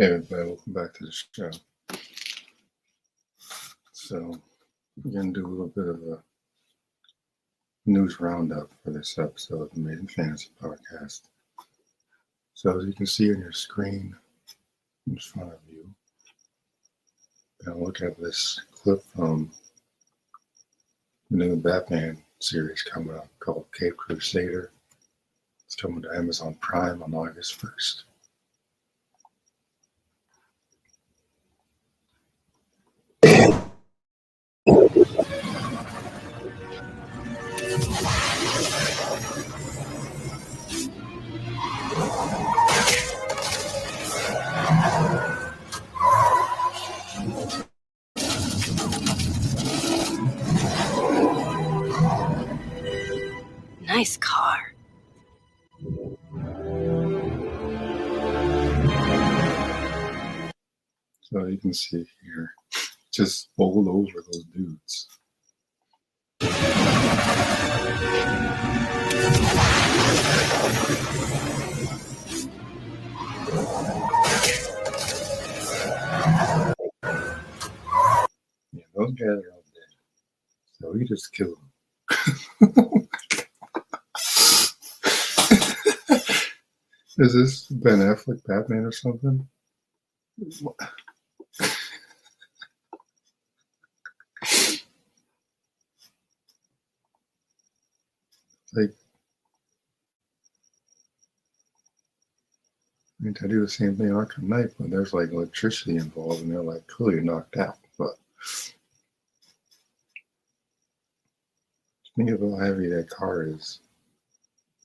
Hey everybody, welcome back to the show. So we're going to do a little bit of a news roundup for this episode of the Amazing Fantasy Podcast. So as you can see on your screen in front of you, now look at this clip from the new Batman series coming up called Crusader. It's coming to Amazon Prime on August 1st. Nice car. So you can see here, just bowled over those dudes. Yeah, those guys are all dead. So he just killed them. Is this Ben Affleck Batman or something? Like, I mean, I do the same thing in Arkham Knight, but there's like electricity involved and they're like clearly knocked out. But think of how heavy that car is.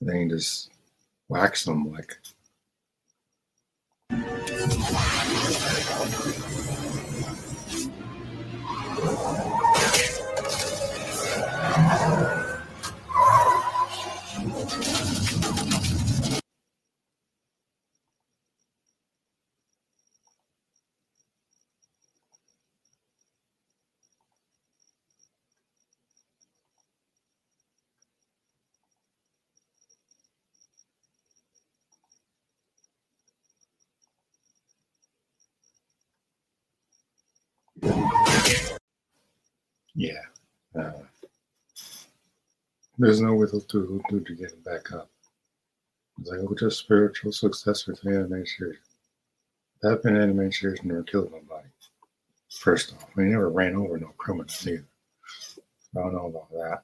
They can just wax them like. Yeah. There's no way they'll do to get it back up. It's like, oh, just spiritual successor to the anime series. Batman anime series never killed nobody. First off, they never ran over no criminals either. I don't know about that.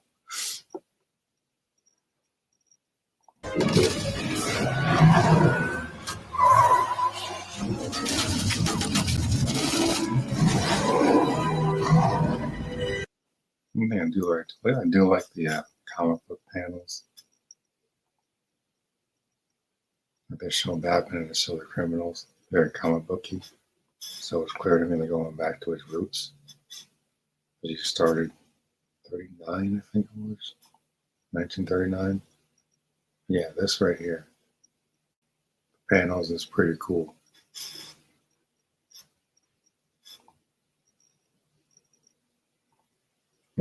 Man, I do like the comic book panels. They're showing Batman and the Silver Criminals. Very comic booky. So it's clear to me they're going back to his roots. He started 39, I think it was. 1939. Yeah, this right here. The panels is pretty cool.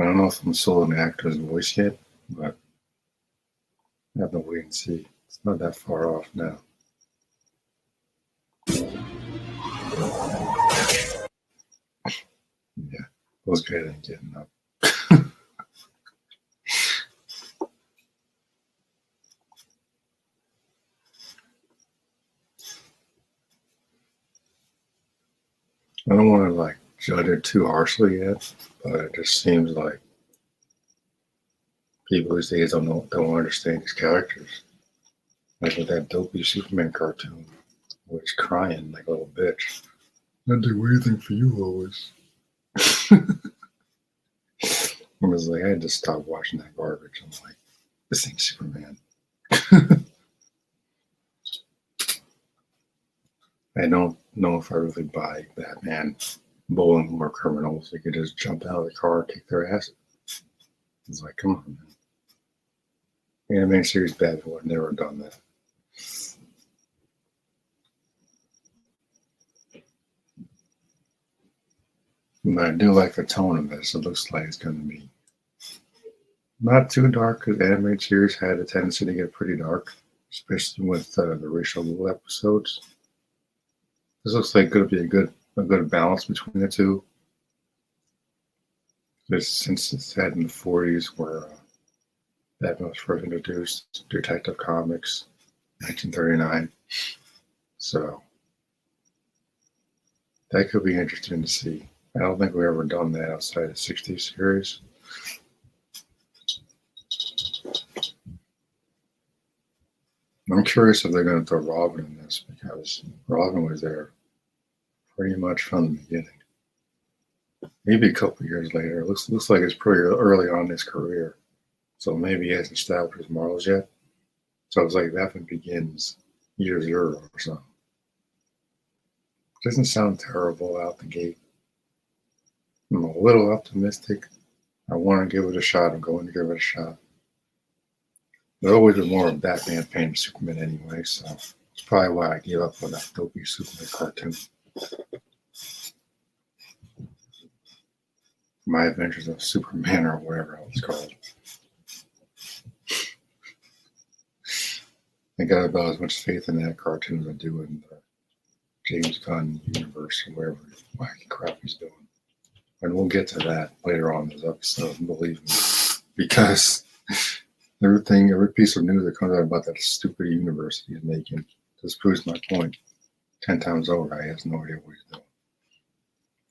I don't know if I'm sold on the actor's voice yet, but I have to wait and see. It's not that far off now. Yeah, those guys ain't getting up. I don't want to judge it too harshly yet, but it just seems like people these days don't understand these characters. Like with that dopey Superman cartoon, where he's crying like a little bitch. I'd do anything for you, Lois. I was like, I had to stop watching that garbage. I'm like, this ain't Superman. I don't know if I really buy Batman bowling more criminals. They could just jump out of the car, kick their ass. It's like, come on, man. Anime series Batman would have never done that. But I do like the tone of this. It looks like it's going to be not too dark, because anime series had a tendency to get pretty dark, especially with the racial episodes. This looks like going to be a good balance between the two. Since it's set in the 40s, where Batman was first introduced, Detective Comics, 1939. So that could be interesting to see. I don't think we've ever done that outside the 60s series. I'm curious if they're going to throw Robin in this, because Robin was there pretty much from the beginning. Maybe a couple years later. It looks like it's pretty early on in his career. So maybe he hasn't established his morals yet. So it's like Batman Begins year 0 or something. Doesn't sound terrible out the gate. I'm a little optimistic. I want to give it a shot. I'm going to give it a shot. There's always been more of Batman fan than Superman anyway, so it's probably why I gave up on that dopey Superman cartoon. My Adventures of Superman, or whatever it was called. I got about as much faith in that cartoon as I do in the James Gunn universe, or whatever wacky crap he's doing. And we'll get to that later on in this episode, believe me. Because every piece of news that comes out about that stupid universe he's making just proves my point 10 times over. I have no idea what he's doing.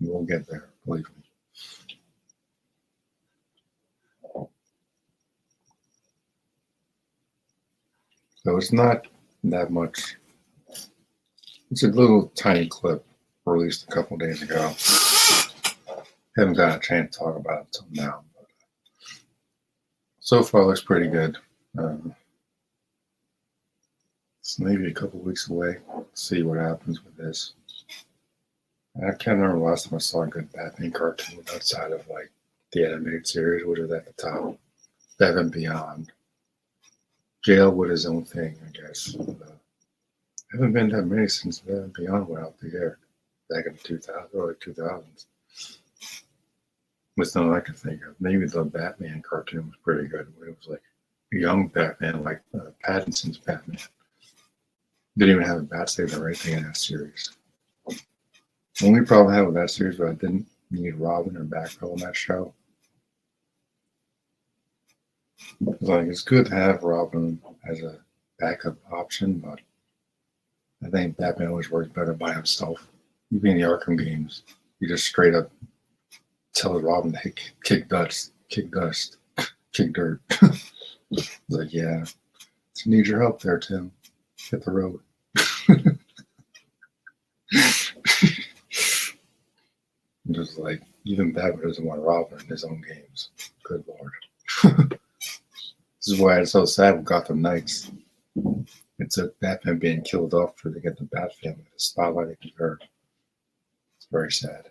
We'll get there, believe me. So it's not that much. It's a little tiny clip released a couple days ago. Haven't got a chance to talk about it until now. But so far, it looks pretty good. It's maybe a couple weeks away. Let's see what happens with this. I can't remember the last time I saw a good Batman cartoon outside of like the animated series, which is at the top. Batman Beyond. Jail with his own thing, I guess. Haven't been that many since Batman Beyond went out the air back in the early 2000s. With none I can think of. Maybe the Batman cartoon was pretty good. It was like a young Batman, like Pattinson's Batman. Didn't even have a Bat-Signal or anything in that series. The only problem I had with that series was I didn't need Robin or Batgirl in that show. Like, it's good to have Robin as a backup option, but I think Batman always works better by himself. Even in the Arkham games, you just straight up tell Robin to kick dust, kick dirt. Like, yeah, just need your help there, Tim. Hit the road. Just like, even Batman doesn't want Robin in his own games. Good Lord. This is why it's so sad with Gotham Knights. It's a Batman being killed off for to get the Bat family to spotlight it her. It's very sad.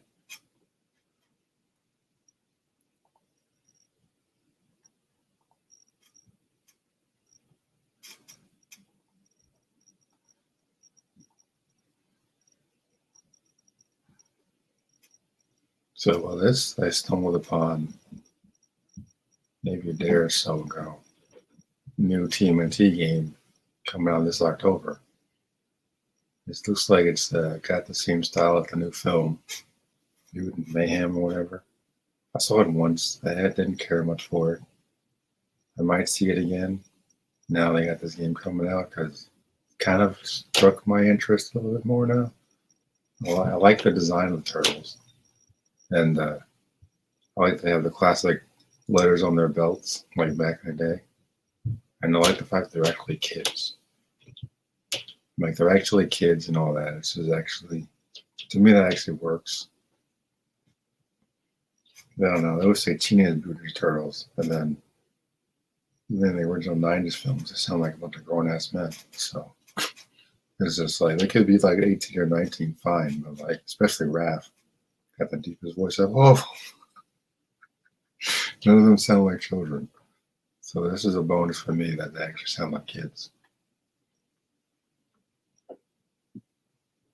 So this I stumbled upon maybe a day or so ago. New TMNT game coming out this October. It looks like it's got the same style as the new film, Mutant Mayhem or whatever. I saw it once. I didn't care much for it. I might see it again. Now they got this game coming out because it kind of struck my interest a little bit more now. Well, I like the design of the turtles. And I like they have the classic letters on their belts, like back in the day. And I like the fact they're actually kids. Like, they're actually kids and all that. This is actually, to me, that actually works. I don't know. They always say Teenage Mutant Ninja Turtles, and then even in the original 90s films, they sound like a bunch of grown-ass men. So it's just like, they could be like 18 or 19, fine, but like, especially Raph, got the deepest voice ever. Oh, none of them sound like children. So this is a bonus for me that they actually sound like kids.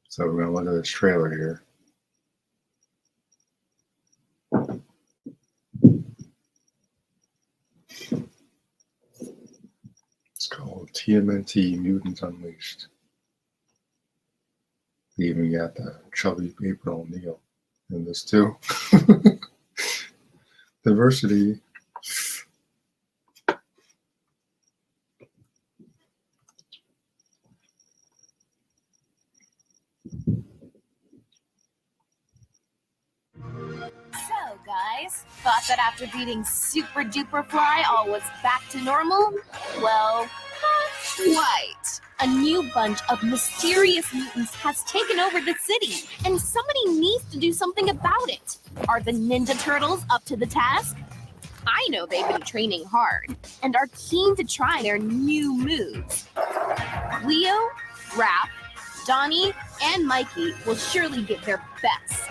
So we're going to look at this trailer here. It's called TMNT Mutants Unleashed. They even got the chubby April O'Neil in this too. Diversity. So, guys, thought that after beating Super Duper Fly, all was back to normal? Well, not quite. A new bunch of mysterious mutants has taken over the city, and somebody needs to do something about it. Are the Ninja Turtles up to the task? I know they've been training hard, and are keen to try their new moves. Leo, Raph, Donnie, and Mikey will surely give their best.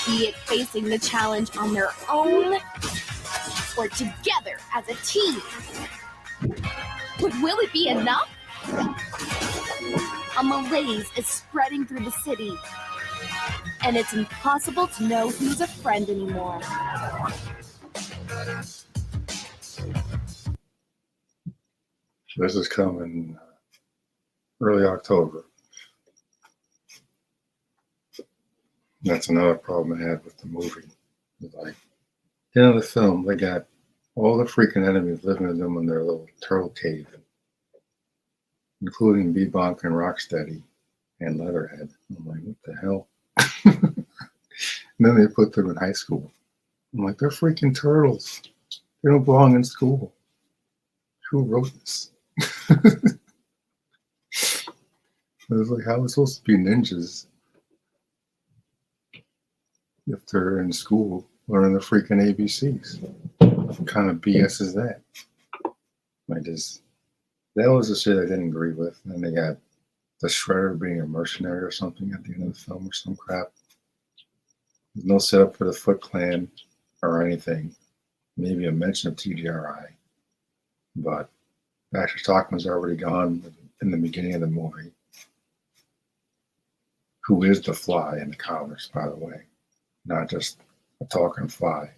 Be it facing the challenge on their own or together as a team. But will it be enough? A malaise is spreading through the city, and it's impossible to know who's a friend anymore. This is coming early October. That's another problem I had with the movie. Like, in the film, they got all the freaking enemies living in them in their little turtle cave, including Bebop and Rocksteady and Leatherhead. I'm like, what the hell? And then they put them in high school. I'm like, they're freaking turtles. They don't belong in school. Who wrote this? It was like, how are we supposed to be ninjas if they're in school learning the freaking ABCs? What kind of BS is that? That was the shit I didn't agree with. And then they got the Shredder being a mercenary or something at the end of the film or some crap. There's no setup for the Foot Clan or anything. Maybe a mention of TGRI. But Baxter Stockman's already gone in the beginning of the movie. Who is the Fly in the comics, by the way? Not just a talking fly.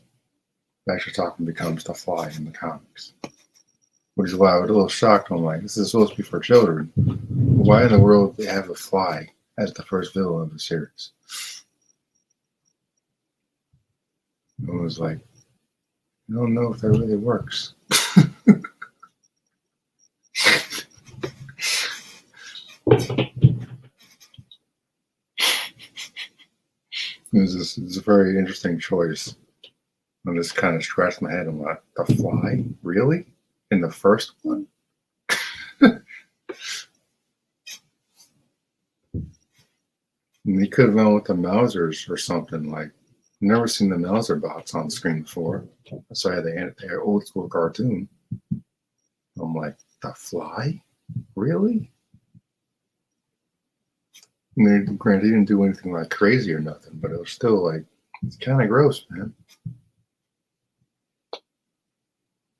Baxter Stockman becomes the Fly in the comics. Which is why I was a little shocked. I'm like, this is supposed to be for children. Why in the world do they have the Fly as the first villain of the series? It was like, I don't know if that really works. It's a very interesting choice. I just kind of scratched my head. I'm like, the Fly? Really? In the first one? And they could have gone with the Mausers or something. Like, I've never seen the Mauser bots on screen before. So I had the old school cartoon. I'm like, the Fly? Really? And granted, he didn't do anything like crazy or nothing, but it was still like, it's kind of gross, man.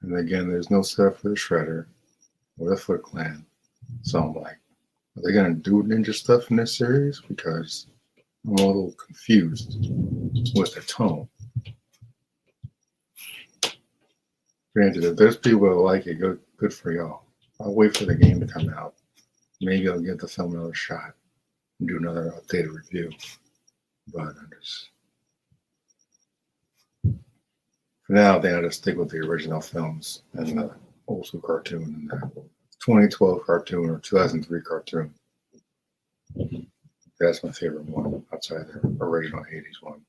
And again, there's no setup for the Shredder or the Foot Clan. So I'm like, are they going to do ninja stuff in this series? Because I'm a little confused with the tone. Granted, if there's people that like it, good for y'all. I'll wait for the game to come out. Maybe I'll give the film another shot and do another updated review. But for now, they had to stick with the original films and the old school cartoon and the 2012 cartoon or 2003 cartoon. That's my favorite one outside the original 80s one.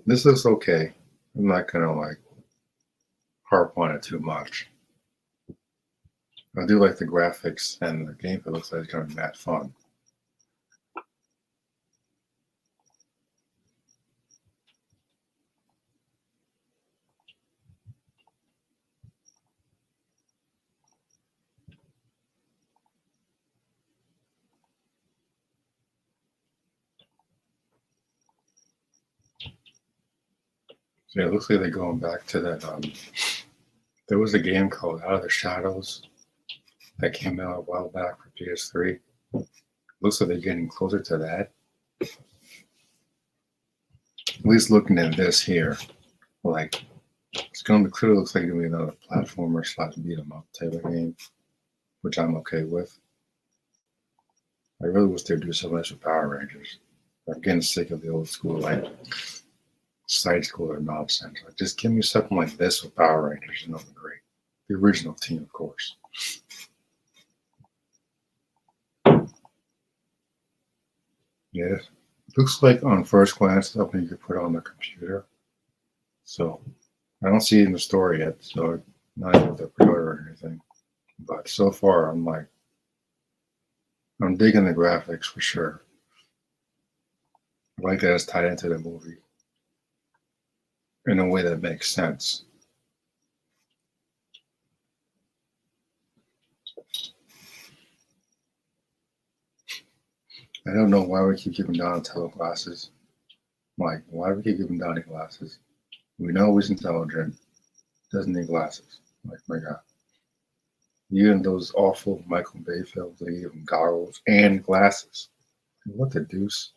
This looks okay. I'm not gonna like harp on it too much. I do like the graphics and the gameplay looks like it's gonna be mad fun. So yeah, it looks like they're going back to that. There was a game called Out of the Shadows that came out a while back for PS3. Looks like they're getting closer to that. At least looking at this here, like it's going to be clearly looks like it's going to be another platformer / beat 'em up type of game, which I'm okay with. I really wish they'd do something else with Power Rangers. I'm getting sick of the old school, like, side scroller nonsense. Like, just give me something like this with Power Rangers and it'll be great. The original team, of course. Yeah, it looks like on first glance something you could put on the computer. So I don't see it in the store yet, so I'm not able to pre-order or anything. But so far, I'm digging the graphics for sure. I like that it's tied into the movie in a way that makes sense. I don't know why we keep giving Donatello glasses. Like, why do we keep giving Donnie glasses? We know he's intelligent, doesn't need glasses. Like, my God. Even those awful Michael Bay films, they give him goggles and glasses. What the deuce?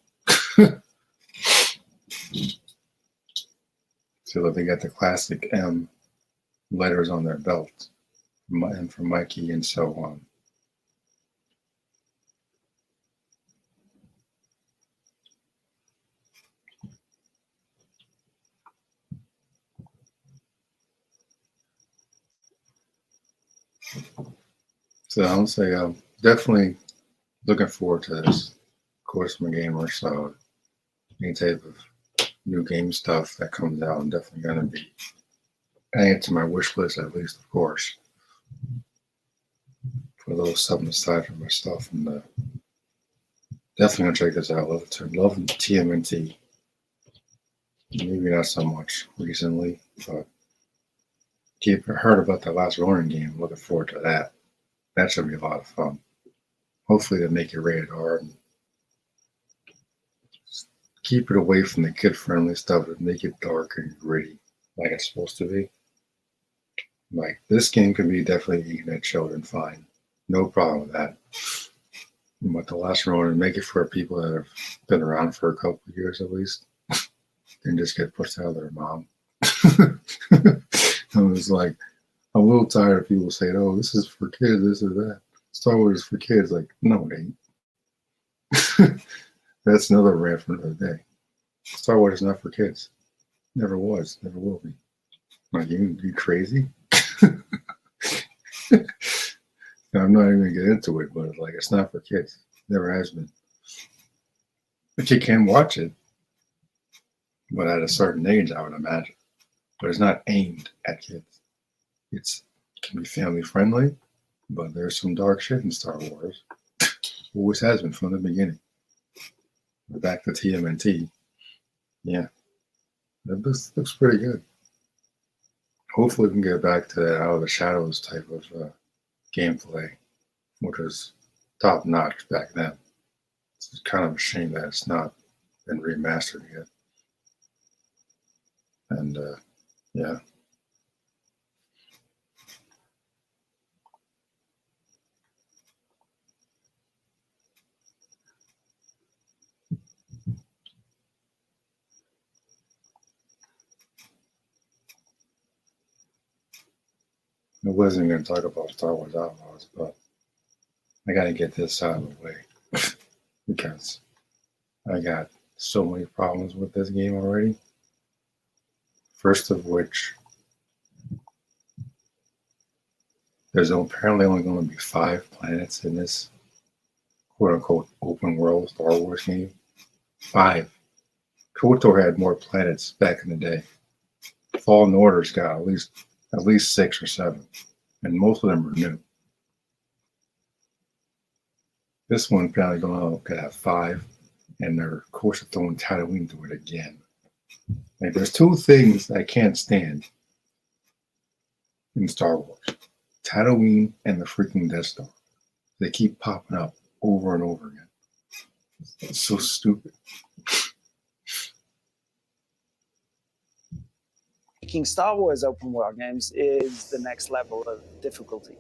So they got the classic M letters on their belt, and for Mikey and so on. So I'll say I'm definitely looking forward to this. Of course, I'm a gamer, so any type of new game stuff that comes out, I'm definitely going to be adding it to my wish list at least, of course. Put a little something aside for my stuff, and definitely going to check this out. Love TMNT. Maybe not so much recently, but heard about that last Ronin game. Looking forward to that. That should be a lot of fun. Hopefully they make it rated R and keep it away from the kid-friendly stuff and make it dark and gritty like it's supposed to be. Like, this game can be definitely eaten at children fine. No problem with that. But the last Ronin, make it for people that have been around for a couple of years at least and just get pushed out of their mom. I was like, I'm a little tired of people saying, oh, this is for kids, this or that. Star Wars is for kids. Like, no, it ain't. That's another rant for another day. Star Wars is not for kids. Never was, never will be. Like, you crazy? I'm not even going to get into it, but like, it's not for kids. Never has been. But you can watch it, but at a certain age, I would imagine. But it's not aimed at kids. It can be family friendly, but there's some dark shit in Star Wars. Always has been from the beginning. Back to TMNT. Yeah. This looks pretty good. Hopefully we can get back to that Out of the Shadows type of gameplay, which was top notch back then. It's kind of a shame that it's not been remastered yet. And yeah. I wasn't going to talk about Star Wars Outlaws, but I got to get this out of the way because I got so many problems with this game already. First of which, there's apparently only going to be 5 planets in this quote-unquote open world Star Wars game. 5. KOTOR had more planets back in the day. Fallen Order's got at least 6 or 7, and most of them are new. This one apparently going to have 5, and they're of course throwing Tatooine to it again. Like, there's 2 things I can't stand in Star Wars: Tatooine and the freaking Death Star. They keep popping up over and over again. It's so stupid. Making Star Wars open world games is the next level of difficulty.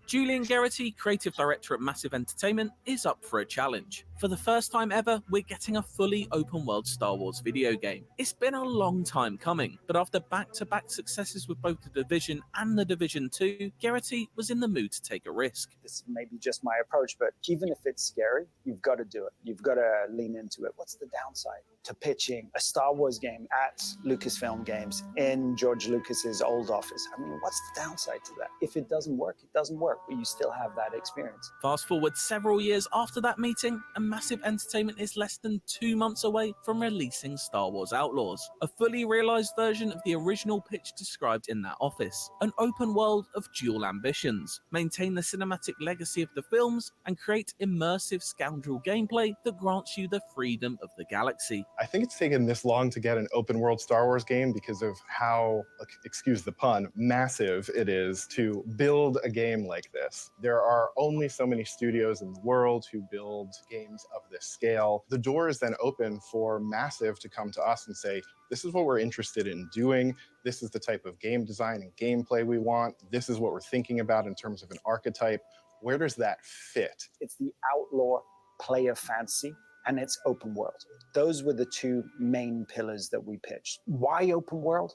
Julian Geraghty, creative director at Massive Entertainment, is up for a challenge. For the first time ever, we're getting a fully open-world Star Wars video game. It's been a long time coming, but after back-to-back successes with both The Division and The Division 2, Garrity was in the mood to take a risk. This may be just my approach, but even if it's scary, you've got to do it. You've got to lean into it. What's the downside to pitching a Star Wars game at Lucasfilm Games in George Lucas's old office? I mean, what's the downside to that? If it doesn't work, it doesn't work, but you still have that experience. Fast forward several years after that meeting, and Massive Entertainment is less than 2 months away from releasing Star Wars Outlaws, a fully realised version of the original pitch described in that office. An open world of dual ambitions, maintain the cinematic legacy of the films, and create immersive scoundrel gameplay that grants you the freedom of the galaxy. I think it's taken this long to get an open world Star Wars game because of how, excuse the pun, massive it is to build a game like this. There are only so many studios in the world who build games of this scale. The door is then open for Massive to come to us and say, this is what we're interested in doing. This is the type of game design and gameplay we want. This is what we're thinking about in terms of an archetype. Where does that fit? It's the outlaw player fantasy and it's open world. Those were the two main pillars that we pitched. Why open world?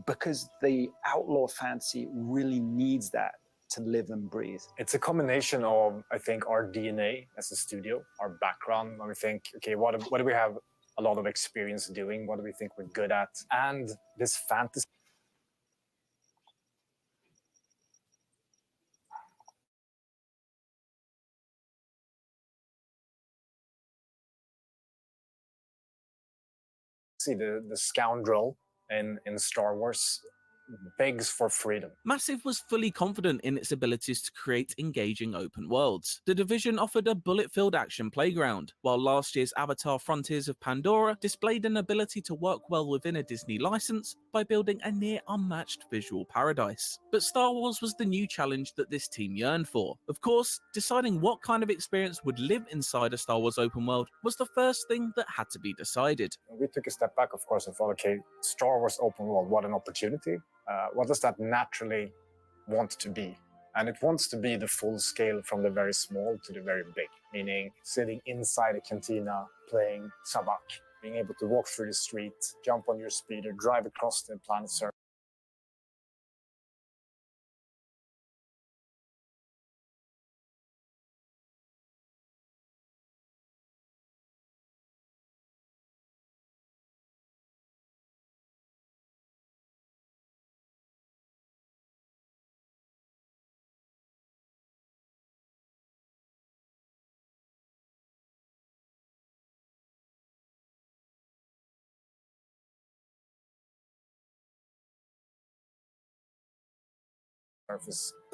Because the outlaw fantasy really needs that to live and breathe. It's a combination of, I think, our DNA as a studio, our background, when we think, okay, what do we have a lot of experience doing? What do we think we're good at? And this fantasy. See the scoundrel in Star Wars begs for freedom. Massive was fully confident in its abilities to create engaging open worlds. The Division offered a bullet-filled action playground, while last year's Avatar Frontiers of Pandora displayed an ability to work well within a Disney license by building a near-unmatched visual paradise. But Star Wars was the new challenge that this team yearned for. Of course, deciding what kind of experience would live inside a Star Wars open world was the first thing that had to be decided. We took a step back, of course, and thought, okay, Star Wars open world, what an opportunity. What does that naturally want to be? And it wants to be the full scale from the very small to the very big, meaning sitting inside a cantina, playing sabak, being able to walk through the street, jump on your speeder, drive across the planet surface.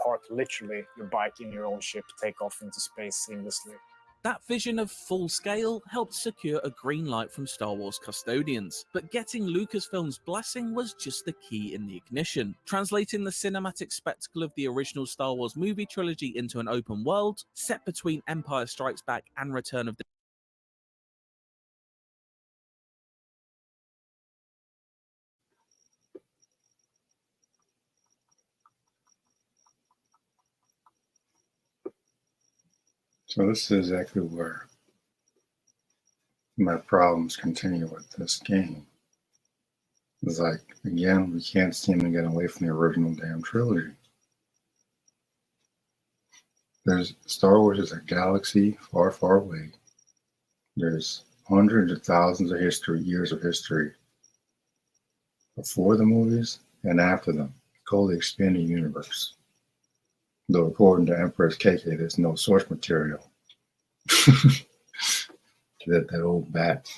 Park literally your bike in your own ship, take off into space seamlessly. That vision of full scale helped secure a green light from Star Wars custodians, but getting Lucasfilm's blessing was just the key in the ignition. Translating the cinematic spectacle of the original Star Wars movie trilogy into an open world, set between Empire Strikes Back and Return of the So this is exactly where my problems continue with this game. It's like, again, we can't seem to get away from the original damn trilogy. There's Star Wars is a galaxy far, far away. There's hundreds of thousands of years of history before the movies and after them. It's called the expanding universe. Though according to Empress KK, there's no source material. that old bat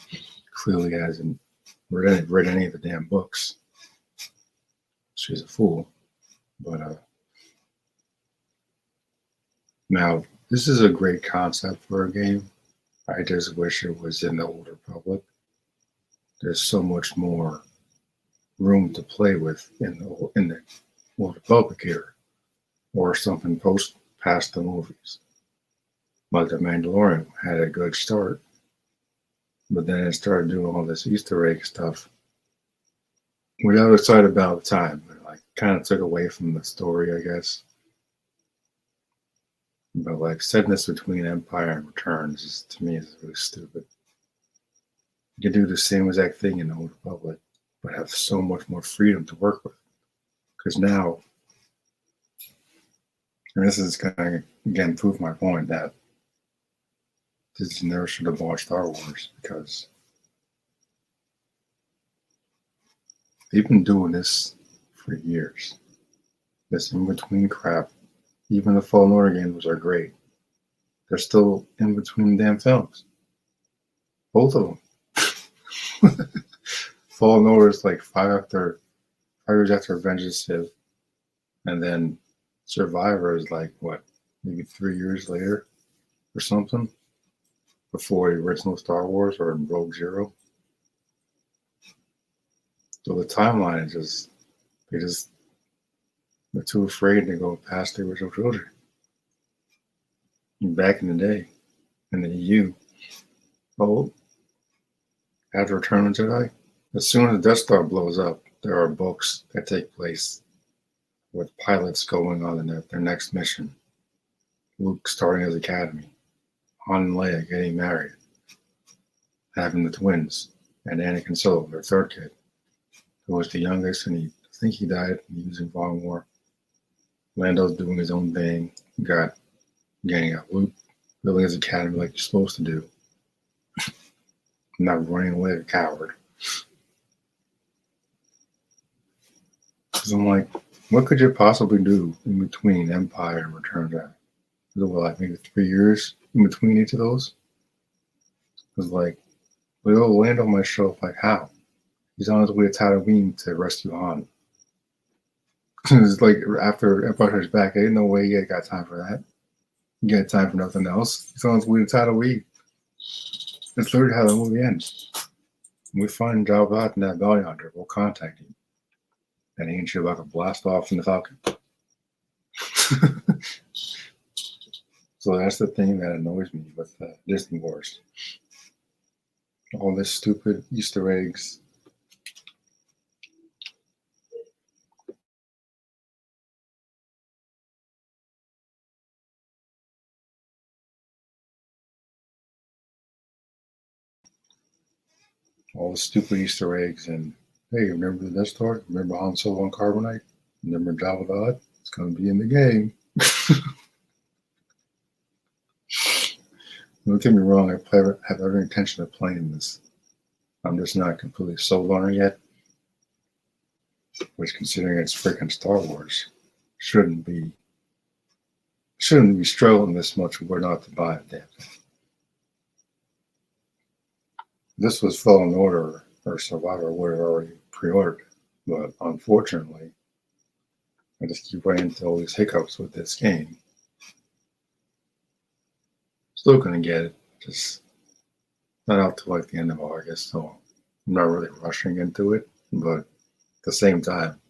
clearly hasn't read any of the damn books. She's a fool. But now this is a great concept for a game. I just wish it was in the Old Republic. There's so much more room to play with in the Old Republic here, or something past the movies. Like The Mandalorian had a good start, but then it started doing all this Easter egg stuff. We got excited about the time, but like kind of took away from the story, I guess. But like setting this between Empire and Returns is, to me, is really stupid. You can do the same exact thing in the Old Republic, but have so much more freedom to work with. Because now, and this is going to again prove my point that Disney never should have bought Star Wars, because they've been doing this for years. This in between crap. Even the Fallen Order games are great. They're still in between damn films. Both of them. Fallen Order is like 5 years after Revenge of the Sith, and then Survivor is like what, maybe 3 years later or something, before the original Star Wars or in Rogue Zero. So the timeline is they're too afraid to go past the original trilogy. And back in the day, in the EU, after Return of the Jedi, as soon as the Death Star blows up, there are books that take place with pilots going on their next mission. Luke starting his academy, Han and Leia getting married, having the twins, and Anakin Solo, their third kid, who was the youngest, and I think he died using Von War. Lando's doing his own thing, getting out Luke, building his academy like you're supposed to do. Not running away like a coward. Because I'm like, what could you possibly do in between Empire and Return of the Jedi? Is it like maybe 3 years in between each of those? Because like, Lando might show up like how? He's on his way to Tatooine to rescue Han. It's like after Empire Strikes Back, ain't no way he got time for that. He got time for nothing else. He's on his way to Tatooine. That's literally how the movie ends. When we find Jabba Hutt and that bounty hunter, we'll contact him. And he and Chewbacca blast off in the Falcon. So that's the thing that annoys me with Disney Wars. All this stupid Easter eggs. All the stupid Easter eggs, and hey, remember the Death Star? Remember Han Solo on Carbonite? Remember Jabba the Hutt? It's going to be in the game. Don't get me wrong, I have every intention of playing this. I'm just not completely sold on it yet. Which, considering it's freaking Star Wars, shouldn't be struggling this much were not to buy it. Damn thing. This was Fallen Order or Survivor would have already pre-ordered, but unfortunately, I just keep running into all these hiccups with this game. Still gonna get it, just not out till like the end of August, so I'm not really rushing into it, but at the same time,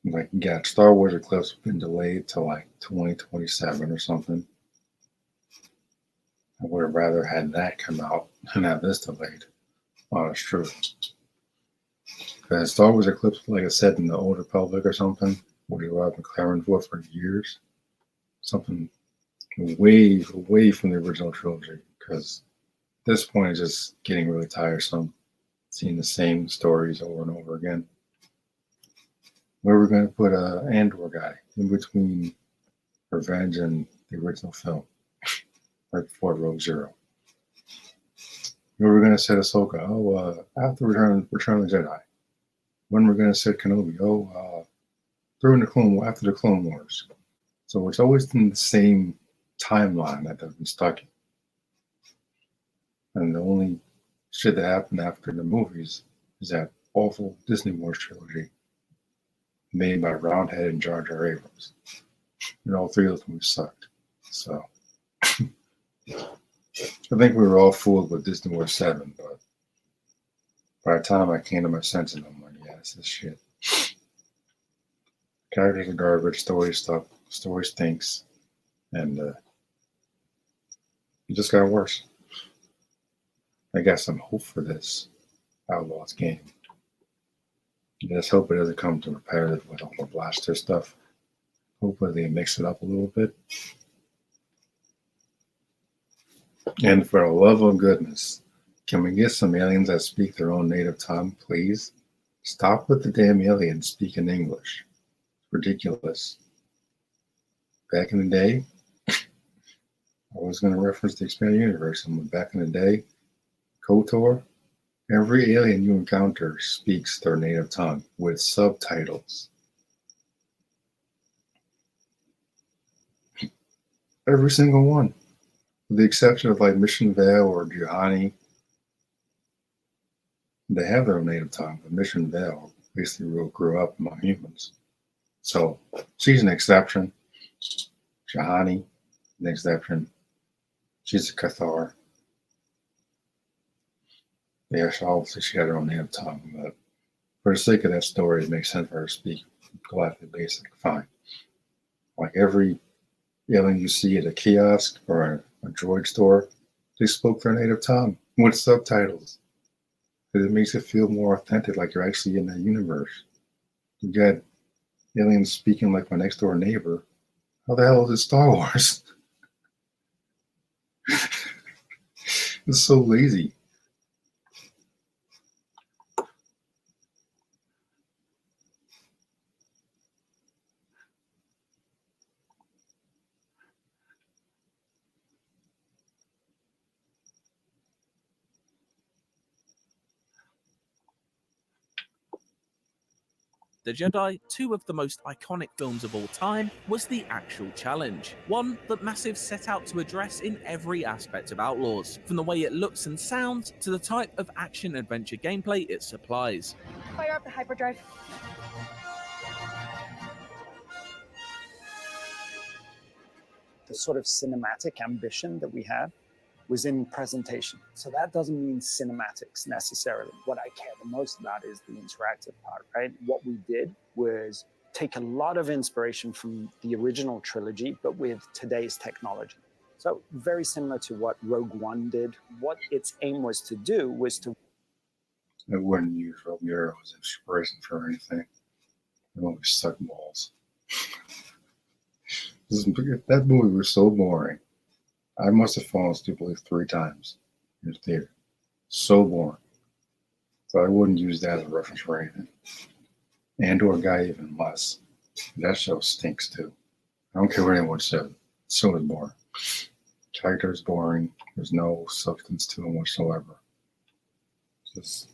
like, yeah, Star Wars Eclipse has been delayed to like 2027 or something. I would have rather had that come out than have this delayed. Honest truth. Because Star Wars Eclipse, like I said, in the Old Republic or something, what you have been clamoring for years. Something way from the original trilogy. Because at this point, it's just getting really tiresome. Seeing the same stories over and over again. Where we're going to put an Andor guy in between Revenge and the original film. Right before Rogue Zero. We were going to set Ahsoka, after Return of the Jedi. When we're going to set Kenobi, after the Clone Wars. So it's always in the same timeline that they've been stuck in. And the only shit that happened after the movies is that awful Disney Wars trilogy made by Roundhead and Jar Jar Abrams. And all three of those movies sucked. So I think we were all fooled with Disney Wars 7, but by the time I came to my senses, I'm like, yeah, this is shit. Characters are garbage, story stinks, and it just got worse. I got some hope for this Outlaws game. Let's hope it doesn't come to repetitive with all the blaster stuff. Hopefully they mix it up a little bit. And for the love of goodness, can we get some aliens that speak their own native tongue, please? Stop with the damn aliens speaking English. Ridiculous. Back in the day, I was going to reference the expanded universe, and back in the day, KOTOR, every alien you encounter speaks their native tongue with subtitles. Every single one. With the exception of like Mission Vale or Juhani, they have their own native tongue, but Mission Vale basically grew up among humans. So she's an exception. Juhani, an exception. She's a Cathar. Yeah, obviously she had her own native tongue, but for the sake of that story, it makes sense for her to speak Galactic Basic. Fine. Like every alien you see at a kiosk or a droid store, they spoke their native tongue with subtitles. It makes it feel more authentic, like you're actually in that universe. You got aliens speaking like my next door neighbor. How the hell is it Star Wars? It's so lazy. The Jedi, two of the most iconic films of all time, was the actual challenge. One that Massive set out to address in every aspect of Outlaws, from the way it looks and sounds to the type of action-adventure gameplay it supplies. Fire up the hyperdrive. The sort of cinematic ambition that we have was in presentation. So that doesn't mean cinematics necessarily. What I care the most about is the interactive part, right? What we did was take a lot of inspiration from the original trilogy, but with today's technology. So very similar to what Rogue One did. What its aim was to do was to... I wouldn't use Rogue One as inspiration for anything. It only suck balls. That movie was so boring. I must have fallen asleep at least 3 times in the theater. So boring. So I wouldn't use that as a reference for anything. Andor guy even less. That show stinks too. I don't care what anyone said. So is boring. Character is boring. There's no substance to them whatsoever. It's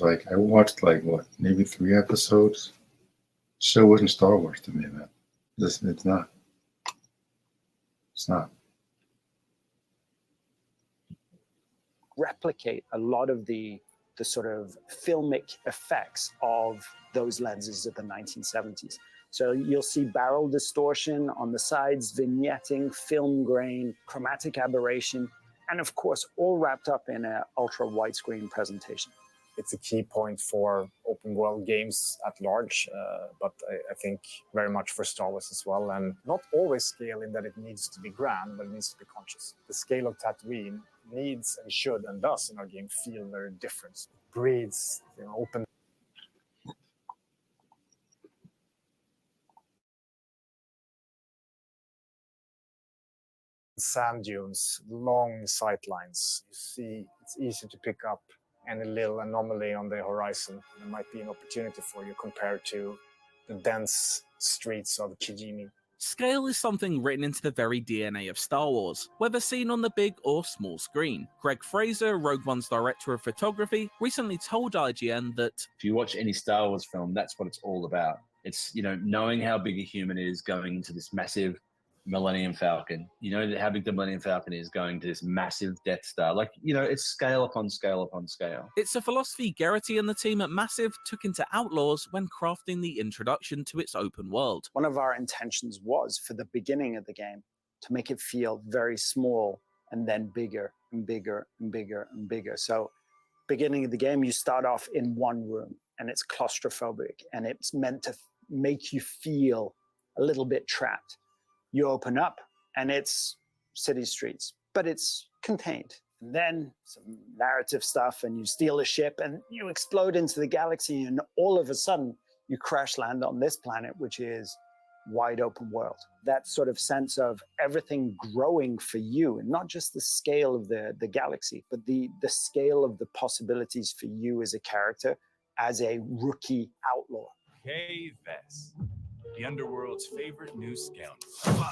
like I watched like what, maybe 3 episodes. The show wasn't Star Wars to me, man. It's not. It's not. Replicate a lot of the sort of filmic effects of those lenses of the 1970s. So you'll see barrel distortion on the sides, vignetting, film grain, chromatic aberration, and of course, all wrapped up in an ultra widescreen presentation. It's a key point for open world games at large, but I think very much for Star Wars as well. And not always scale in that it needs to be grand, but it needs to be conscious. The scale of Tatooine needs and should and does in our game feel very different. It breeds, open. Sand dunes, long sight lines. You see, it's easy to pick up any little anomaly on the horizon. There might be an opportunity for you compared to the dense streets of Kijimi. Scale is something written into the very DNA of Star Wars, whether seen on the big or small screen. Greg Fraser, Rogue One's director of photography, recently told IGN that if you watch any Star Wars film, that's what it's all about. It's, knowing how big a human is going into this massive Millennium Falcon. How big the Millennium Falcon is going to this massive Death Star. It's scale upon scale upon scale. It's a philosophy Garrity and the team at Massive took into Outlaws when crafting the introduction to its open world. One of our intentions was, for the beginning of the game, to make it feel very small and then bigger and bigger and bigger and bigger. So beginning of the game, you start off in one room and it's claustrophobic and it's meant to make you feel a little bit trapped. You open up and it's city streets, but it's contained And then some narrative stuff, and you steal a ship, and you explode into the galaxy, and all of a sudden, you crash land on this planet, which is wide open world. That sort of sense of everything growing for you, and not just the scale of the galaxy, but the scale of the possibilities for you as a character, as a rookie outlaw. K-Vess, the underworld's favorite new scoundrel.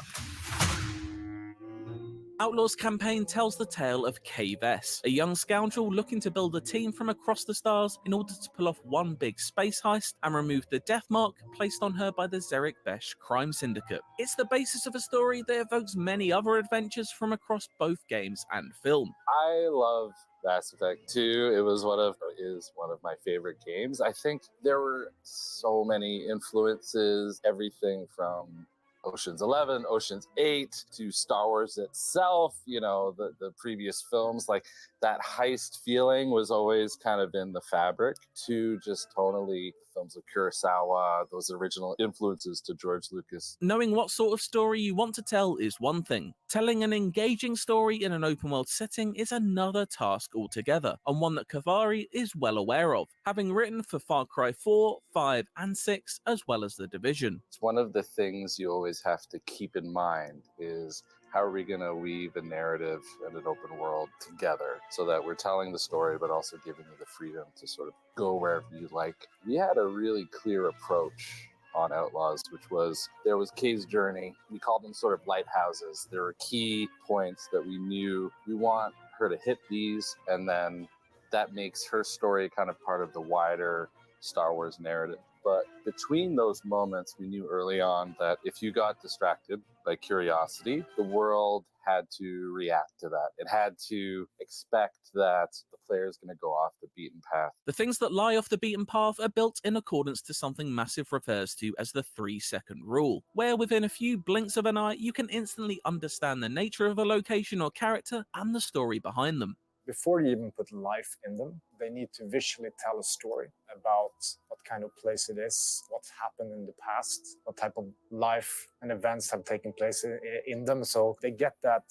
Outlaws campaign tells the tale of K-Vess, a young scoundrel looking to build a team from across the stars in order to pull off one big space heist and remove the death mark placed on her by the Zerek Besh crime syndicate. It's the basis of a story that evokes many other adventures from across both games and film. I love Mass Effect 2. It was one of my favorite games. I think there were so many influences, everything from Ocean's 11, Ocean's 8 to Star Wars itself, the previous films. Like, that heist feeling was always kind of in the fabric, to just tonally films of Kurosawa, those original influences to George Lucas. Knowing what sort of story you want to tell is one thing. Telling an engaging story in an open world setting is another task altogether, and one that Kavari is well aware of, having written for Far Cry 4, 5, and 6, as well as The Division. It's one of the things you always have to keep in mind is, how are we going to weave a narrative and an open world together so that we're telling the story, but also giving you the freedom to sort of go wherever you like. We had a really clear approach on Outlaws, which was, there was Kay's journey. We called them sort of lighthouses. There were key points that we knew we want her to hit these, and then that makes her story kind of part of the wider Star Wars narrative. But between those moments, we knew early on that if you got distracted by curiosity, the world had to react to that. It had to expect that the player is going to go off the beaten path. The things that lie off the beaten path are built in accordance to something Massive refers to as the 3-second rule, where within a few blinks of an eye, you can instantly understand the nature of a location or character and the story behind them. Before you even put life in them, they need to visually tell a story about what kind of place it is, what's happened in the past, what type of life and events have taken place in them. So they get that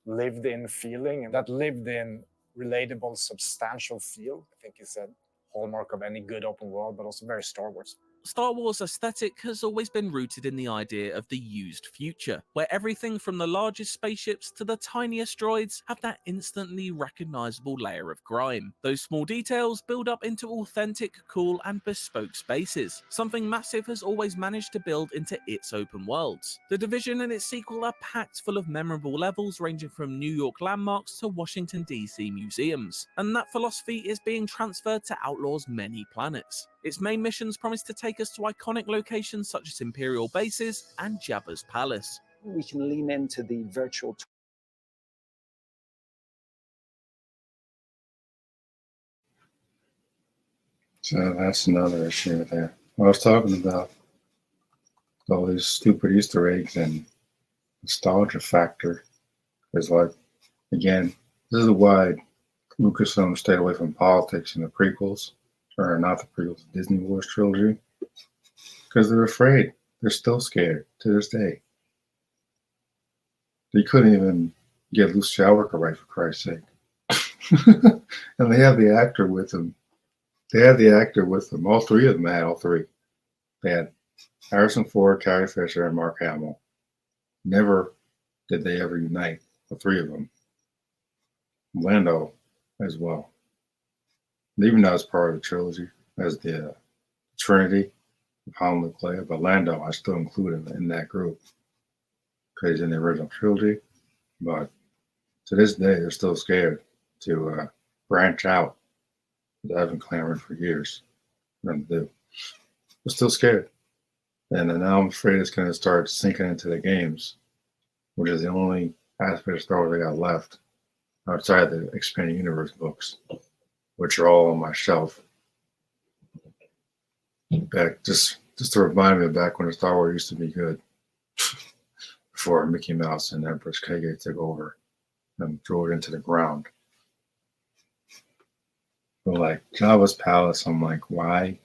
lived-in feeling, and that lived-in, relatable, substantial feel, I think, is a hallmark of any good open world, but also very Star Wars. Star Wars aesthetic has always been rooted in the idea of the used future, where everything from the largest spaceships to the tiniest droids have that instantly recognizable layer of grime. Those small details build up into authentic, cool, and bespoke spaces, something Massive has always managed to build into its open worlds. The Division and its sequel are packed full of memorable levels ranging from New York landmarks to Washington DC museums, and that philosophy is being transferred to Outlaws' many planets. Its main missions promise to take us to iconic locations such as Imperial bases and Jabba's palace. We can lean into the virtual So that's another issue there. I was talking about all these stupid Easter eggs and nostalgia factor. Is like, again, this is why Lucasfilm stayed away from politics in the prequels, or not the prequels, the Disney Wars trilogy, because they're afraid. They're still scared to this day. They couldn't even get Luke Skywalker right, for Christ's sake. And they have the actor with them. They had the actor with them. All three of them had all three. They had Harrison Ford, Carrie Fisher, and Mark Hamill. Never did they ever unite, the three of them. Lando as well. And even though it's part of the trilogy, as the Trinity, Han, Luke, Leia, but Lando I still include him in that group because he's in the original trilogy. But to this day, they're still scared to branch out. They haven't clamored for years for them to do. They're still scared. And now I'm afraid it's going to start sinking into the games, which is the only aspect of Star Wars I got left outside the Expanded Universe books, which are all on my shelf. Back, just to remind me of back when the Star Wars used to be good, before Mickey Mouse and Empress Kege took over and threw it into the ground. But like Jabba's palace, I'm like, why?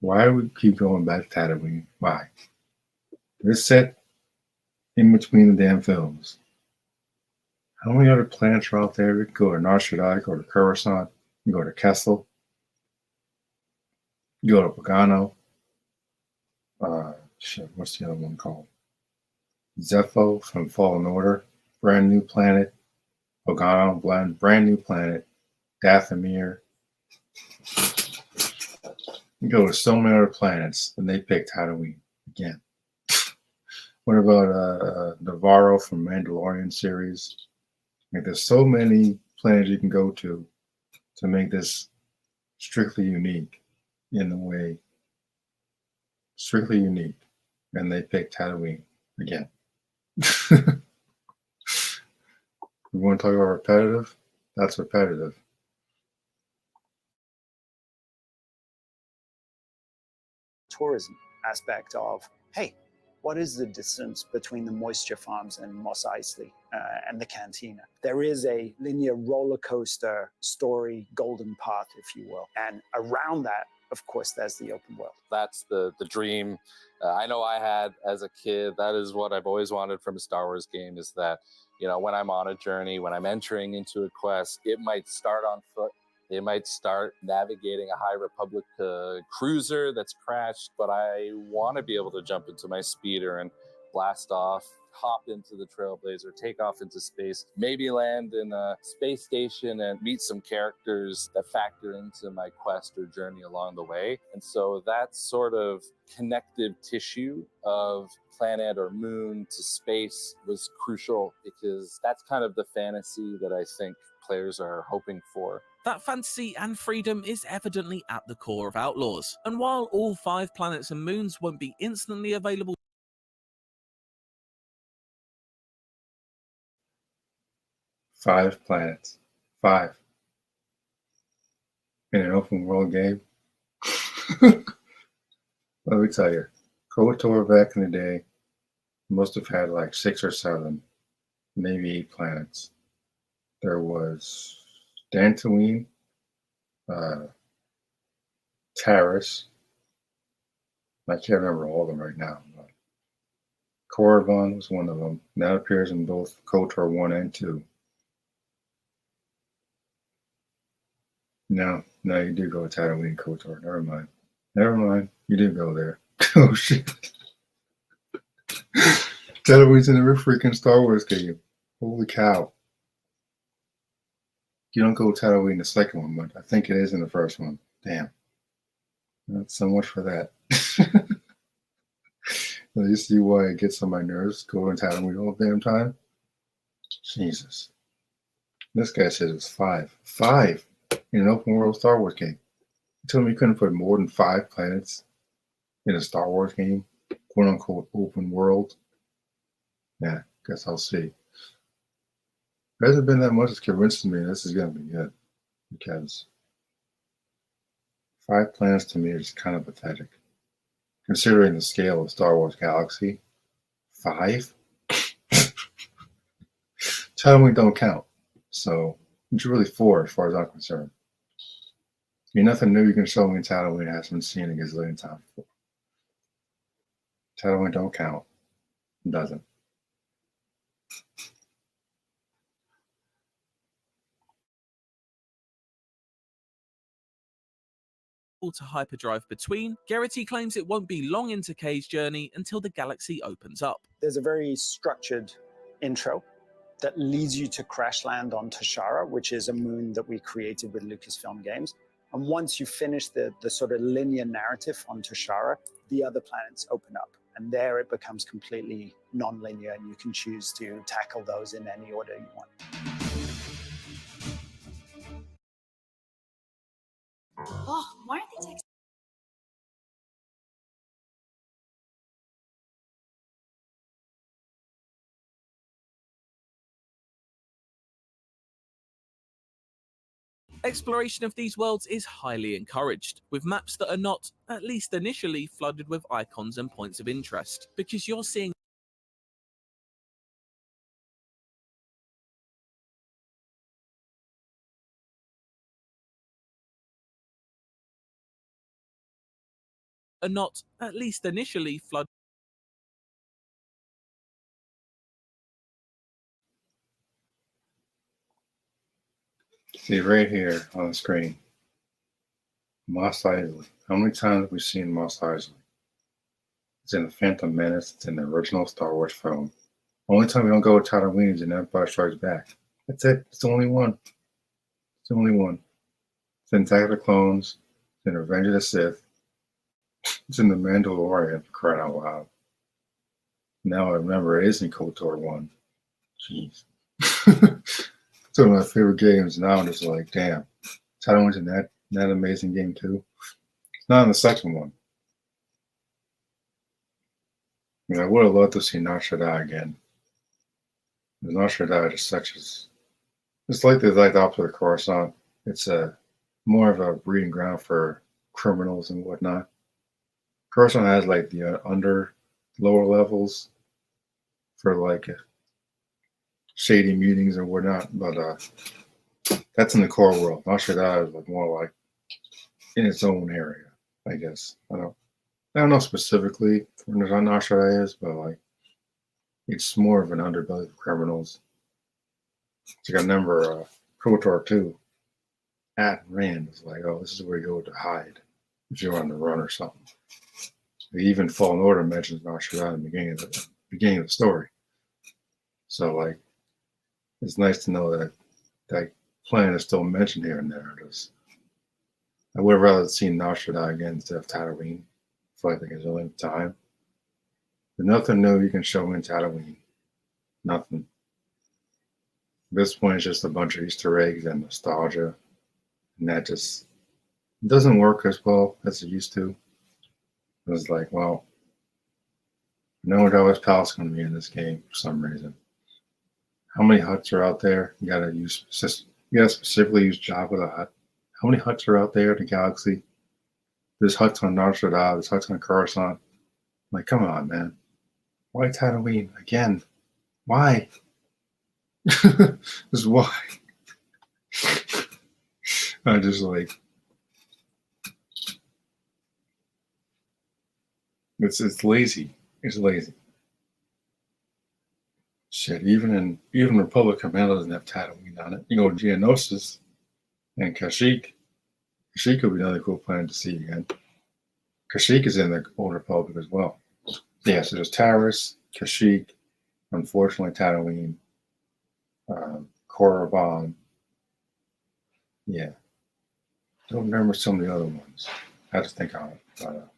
Why do we keep going back to Tatooine? Why? It's set in between the damn films. How many other planets are out there? You can go to Narshadai, go to Coruscant, you go to Kessel, you go to Pagano. What's the other one called? Zepho from Fallen Order, brand new planet. Pagano, brand new planet. Dathomir. You go to so many other planets, and they picked Tatooine again. What about Navarro from Mandalorian series? Like, there's so many planets you can go to make this strictly unique in the way. Strictly unique. And they picked Tatooine again. We want to talk about repetitive? That's repetitive. Tourism aspect of, hey, what is the distance between the moisture farms and Mos Eisley and the cantina? There is a linear roller coaster story golden path, if you will. And around that, of course, there's the open world. That's the dream I know I had as a kid. That is what I've always wanted from a Star Wars game, is that, when I'm on a journey, when I'm entering into a quest, it might start on foot. They might start navigating a High Republic cruiser that's crashed, but I want to be able to jump into my speeder and blast off, hop into the Trailblazer, take off into space, maybe land in a space station and meet some characters that factor into my quest or journey along the way. And so that sort of connective tissue of planet or moon to space was crucial, because that's kind of the fantasy that I think players are hoping for. That fantasy and freedom is evidently at the core of Outlaws, and while all 5 planets and moons won't be instantly available, 5 planets. 5. In an open world game. Let me tell you, KOTOR back in the day must have had like 6 or 7, maybe 8 planets. There was Dantooine, Taris. I can't remember all of them right now, but Korriban was one of them. That appears in both KOTOR 1 and 2. No, you do go to Tatooine, KOTOR. Never mind. You did go there. Oh, shit. Tatooine's in every freaking Star Wars game. Holy cow. You don't go to Tatooine in the second one, but I think it is in the first one. Damn. That's so much for that. You see why it gets on my nerves going to Tatooine all the damn time? Jesus. This guy says it's 5. 5 in an open world Star Wars game. You told me you couldn't put more than 5 planets in a Star Wars game? Quote unquote open world? Yeah, guess I'll see. There hasn't been that much that's convinced me this is going to be good, because 5 planets to me is kind of pathetic. Considering the scale of Star Wars Galaxy, 5? Tatooine don't count. So it's really 4 as far as I'm concerned. Nothing new you can show me in Tatooine hasn't been seen a gazillion times before. Tatooine don't count. It doesn't. to hyperdrive between, Geraghty claims it won't be long into Kay's journey until the galaxy opens up. There's a very structured intro that leads you to crash land on Tashara, which is a moon that we created with Lucasfilm Games. And once you finish the sort of linear narrative on Tashara, the other planets open up. And there it becomes completely non-linear, and you can choose to tackle those in any order you want. Oh, why aren't they texting? Exploration of these worlds is highly encouraged, with maps that are not, at least initially, flooded with icons and points of interest, because you're seeing are not, at least initially, flooded. See right here on the screen, Mos Eisley. How many times have we seen Mos Eisley? It's in the Phantom Menace. It's in the original Star Wars film. Only time we don't go with Tatooine is in Empire Strikes Back. That's it. It's the only one. It's the only one. It's in Attack of the Clones. It's in Revenge of the Sith. It's in The Mandalorian, for crying out loud. Now I remember it is in KOTOR 1. Jeez. It's one of my favorite games. Now I'm just like, damn. Tatooine's in that amazing game too. It's not in the second one. I mean, I would have loved to see Nar Shaddaa again. Because Nar Shaddaa is such as it's like the opposite of Coruscant. It's more of a breeding ground for criminals and whatnot. Coruscant has like the lower levels for like shady meetings and whatnot, but that's in the core world. Nar Shaddaa is like more like in its own area, I guess. I don't know specifically where Nar Shaddaa is, but like it's more of an underbelly for criminals. It's like I remember KOTOR 2, at Rand is like, oh, this is where you go to hide if you're on the run or something. Even Fallen Order mentions Nar Shaddaa in the beginning of the story. So like, it's nice to know that that planet is still mentioned here and there. I would have rather seen Nar Shaddaa again instead of Tatooine. I feel like there's only time. There's nothing new you can show me in Tatooine. Nothing. At this point, it's just a bunch of Easter eggs and nostalgia. And that just doesn't work as well as it used to. It was like, well, I know Jabba's palace is going to be in this game for some reason. How many huts are out there? You gotta specifically use Jabba the Hutt. How many huts are out there in the galaxy? There's huts on Nar Shaddaa, there's huts on Coruscant. I'm like, come on, man. Why Tatooine again? Why? Just why? I just like it's lazy. It's lazy. Shit, even Republic Commando doesn't have Tatooine on it. You go to Geonosis and Kashyyyk. Kashyyyk would be another cool planet to see again. Kashyyyk is in the Old Republic as well. Yeah, so there's Taris, Kashyyyk, unfortunately Tatooine, Korriban. Yeah. Don't remember some of the other ones. I have to think on it. But,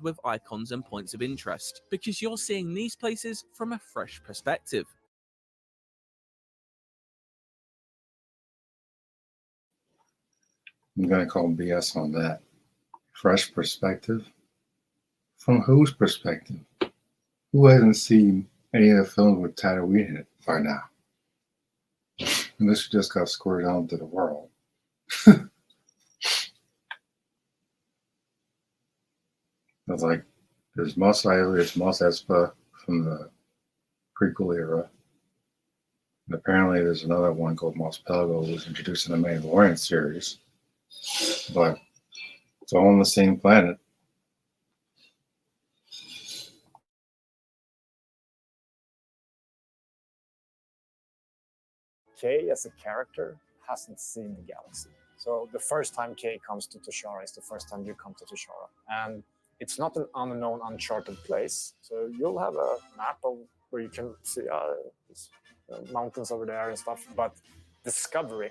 with icons and points of interest, because you're seeing these places from a fresh perspective. I'm going to call BS on that. Fresh perspective? From whose perspective? Who hasn't seen any of the films with Tatooine in it by now? Unless you just got squirted out into the world. It's like, there's Mos Eisley, there's Mos Espa from the prequel era. And apparently there's another one called Mos Pelgo who was introduced in the Mandalorian series. But it's all on the same planet. Kay as a character hasn't seen the galaxy. So the first time Kay comes to Toshara is the first time you come to Toshara. And it's not an unknown, uncharted place. So you'll have a map of where you can see mountains over there and stuff. But discovery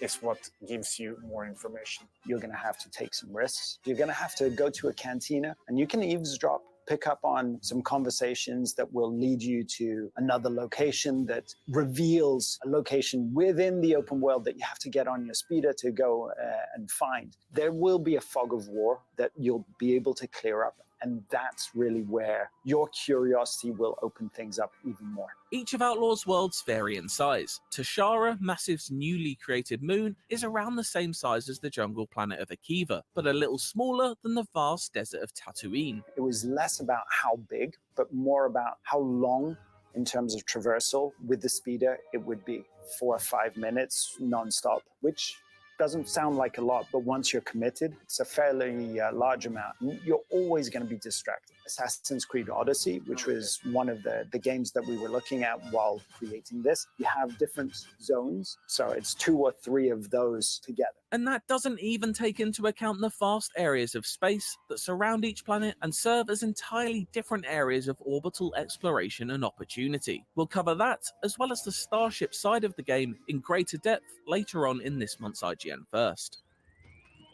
is what gives you more information. You're going to have to take some risks. You're going to have to go to a cantina, and you can eavesdrop, pick up on some conversations that will lead you to another location that reveals a location within the open world that you have to get on your speeder to go and find. There will be a fog of war that you'll be able to clear up And that's really where your curiosity will open things up even more. Each of Outlaws' worlds vary in size. Tashara, Massive's newly created moon, is around the same size as the jungle planet of Akiva, but a little smaller than the vast desert of Tatooine. It was less about how big, but more about how long in terms of traversal with the speeder it would be. 4 or 5 minutes non-stop, which doesn't sound like a lot, but once you're committed, it's a fairly large amount. You're always going to be distracted. Assassin's Creed Odyssey, which was one of the games that we were looking at while creating this, you have different zones, so it's 2 or 3 of those together. And that doesn't even take into account the vast areas of space that surround each planet and serve as entirely different areas of orbital exploration and opportunity. We'll cover that, as well as the starship side of the game, in greater depth later on in this month's IGN First.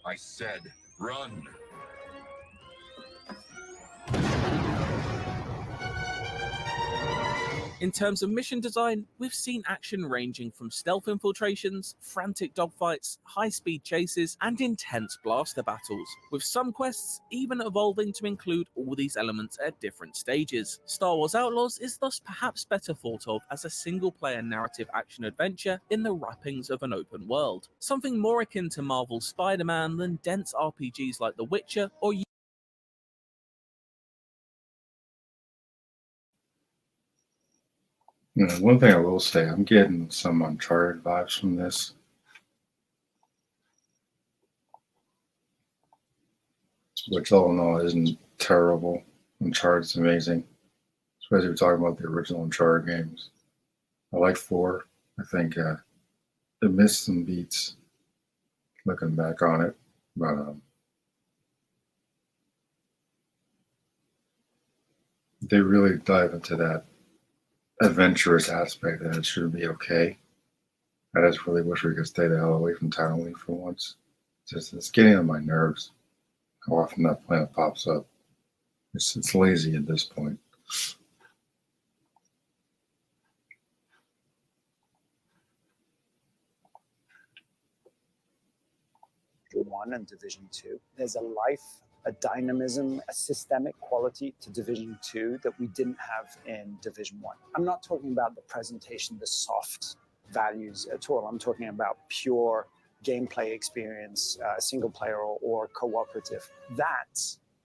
I said, run. In terms of mission design, we've seen action ranging from stealth infiltrations, frantic dogfights, high-speed chases, and intense blaster battles, with some quests even evolving to include all these elements at different stages. Star Wars Outlaws is thus perhaps better thought of as a single-player narrative action-adventure in the wrappings of an open world, something more akin to Marvel's Spider-Man than dense RPGs like The Witcher or One thing I will say, I'm getting some Uncharted vibes from this. Which all in all isn't terrible. Uncharted's amazing. Especially if we're talking about the original Uncharted games. I like 4. I think it missed some beats looking back on it. But they really dive into that adventurous aspect that it should be okay. I just really wish we could stay the hell away from Tatooine for once. It's getting on my nerves how often that planet pops up. It's lazy at this point. Division 1 and Division 2. There's a life, a dynamism, a systemic quality to Division 2 that we didn't have in Division 1. I'm not talking about the presentation, the soft values at all. I'm talking about pure gameplay experience, single player or cooperative. That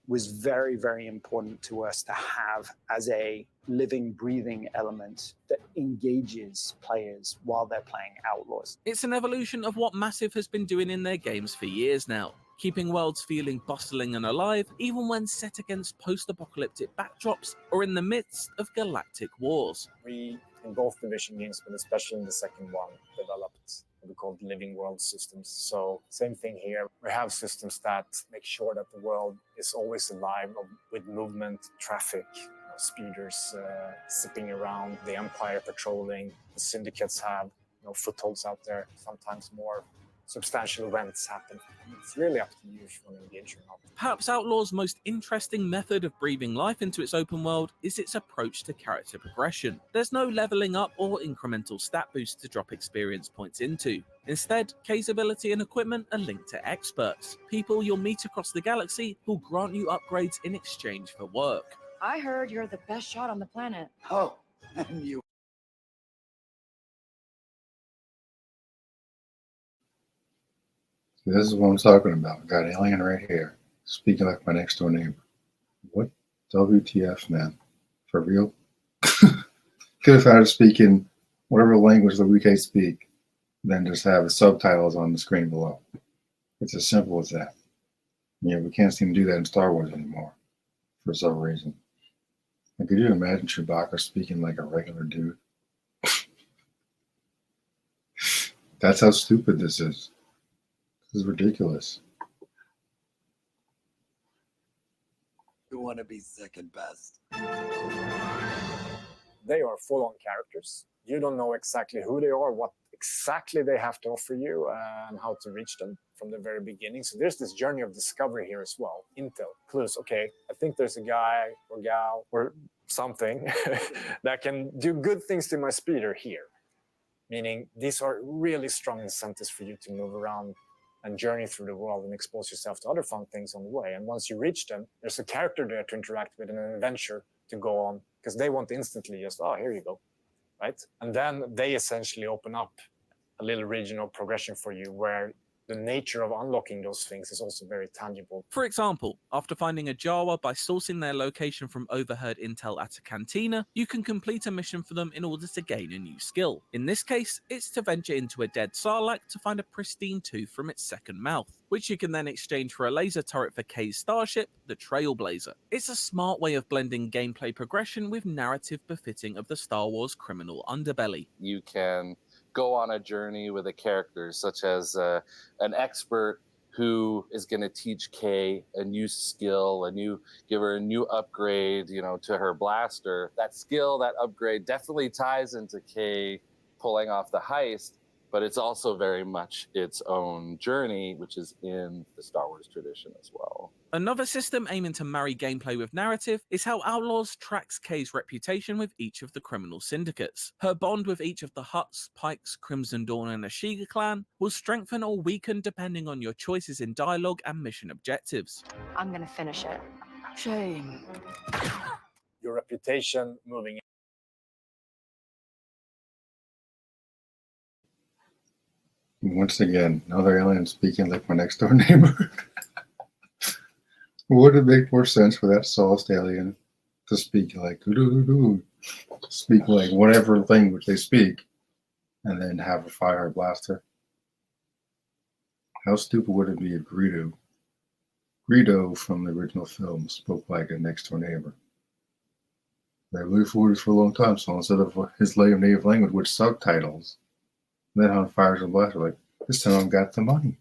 was very, very important to us to have as a living, breathing element that engages players while they're playing Outlaws. It's an evolution of what Massive has been doing in their games for years now, keeping worlds feeling bustling and alive even when set against post-apocalyptic backdrops or in the midst of galactic wars. We, in both Division games, but especially in the second one, developed what we call living world systems. So same thing here. We have systems that make sure that the world is always alive with movement, traffic, speeders zipping around, the Empire patrolling, the syndicates have footholds out there, sometimes more substantial events happen. It's really up to you if you want to engage or not. Perhaps Outlaw's most interesting method of breathing life into its open world is its approach to character progression. There's no leveling up or incremental stat boost to drop experience points into. Instead, Kay's ability and equipment are linked to experts, people you'll meet across the galaxy who'll grant you upgrades in exchange for work. I heard you're the best shot on the planet. Oh, and you. This is what I'm talking about. I got an alien right here, speaking like my next door neighbor. What? WTF, man? For real? Could have had it speak in whatever language that we can speak, then just have the subtitles on the screen below. It's as simple as that. We can't seem to do that in Star Wars anymore, for some reason. And could you imagine Chewbacca speaking like a regular dude? That's how stupid this is. This is ridiculous. You want to be second best. They are full-on characters. You don't know exactly who they are, what exactly they have to offer you, and how to reach them from the very beginning. So there's this journey of discovery here as well. Intel, clues. Okay, I think there's a guy or gal or something that can do good things to my speeder here. Meaning these are really strong incentives for you to move around and journey through the world and expose yourself to other fun things on the way. And once you reach them, there's a character there to interact with and an adventure to go on, because they want instantly just, oh, here you go, right? And then they essentially open up a little regional progression for you where the nature of unlocking those things is also very tangible. For example, after finding a Jawa by sourcing their location from overheard intel at a cantina, you can complete a mission for them in order to gain a new skill. In this case, it's to venture into a dead Sarlacc to find a pristine tooth from its second mouth, which you can then exchange for a laser turret for Kay's starship, the Trailblazer. It's a smart way of blending gameplay progression with narrative befitting of the Star Wars criminal underbelly. You can go on a journey with a character such as an expert who is going to teach Kay a new skill, give her a new upgrade, to her blaster. That skill, that upgrade definitely ties into Kay pulling off the heist, but it's also very much its own journey, which is in the Star Wars tradition as well. Another system aiming to marry gameplay with narrative is how Outlaws tracks Kay's reputation with each of the criminal syndicates. Her bond with each of the Hutts, Pikes, Crimson Dawn and Ashiga clan will strengthen or weaken depending on your choices in dialogue and mission objectives. I'm gonna finish it. Shame. Your reputation moving. Once again, another alien speaking like my next door neighbor. Would it make more sense for that sauced alien to speak like speak like whatever language they speak, and then have a fire blaster? How stupid would it be if Greedo from the original film spoke like a next door neighbor? They lived for this for a long time, so instead of his native language with subtitles, then on fires and blaster, like, this time I've got the money.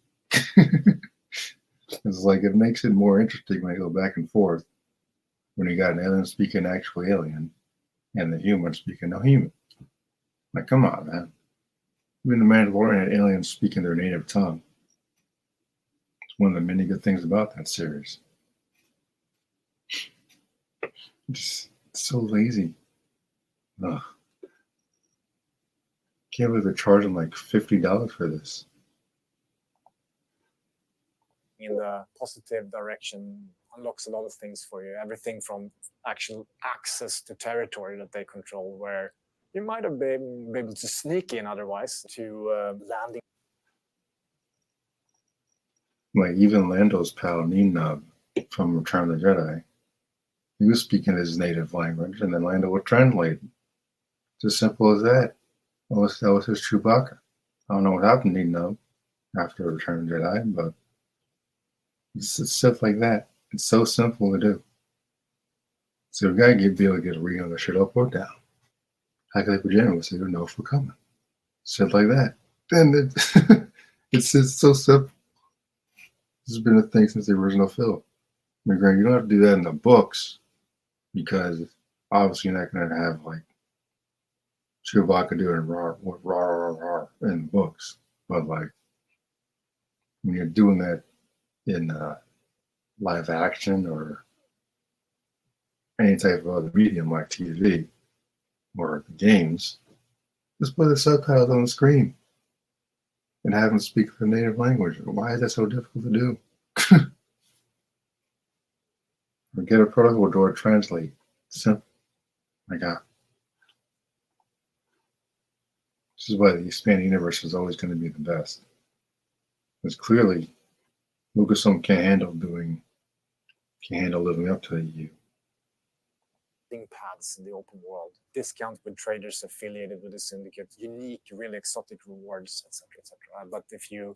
It's like, it makes it more interesting when you go back and forth when you got an alien speaking actual alien and the human speaking no human. Like, come on, man. Even the Mandalorian had aliens speaking their native tongue. It's one of the many good things about that series. It's so lazy. Ugh. Can't believe they're charging like $50 for this. In the positive direction unlocks a lot of things for you. Everything from actual access to territory that they control, where you might have been able to sneak in otherwise, to landing. Like even Lando's pal Neenub from Return of the Jedi, he was speaking his native language, and then Lando would translate. It's as simple as that. That was his Chewbacca. I don't know what happened to Neenub after Return of the Jedi, but it's stuff like that. It's so simple to do. So we gotta be able to get a read on the shit up or down. Like Virginia would say, no for coming. Shit like that. Then it's so simple. This has been a thing since the original film. I mean, you don't have to do that in the books because obviously you're not gonna have like Chewbacca doing rah in the books. But like when you're doing that in live action or any type of other medium like TV or the games, just put the subtitles on the screen and have them speak their native language. Why is that so difficult to do? Or get a protocol door to translate. Simple. My God. This is why the expanded universe is always going to be the best. Because clearly, Lucasfilm can't handle living up to the EU. Paths in the open world, discount with traders affiliated with the syndicate, unique, really exotic rewards, etc., etc. But if you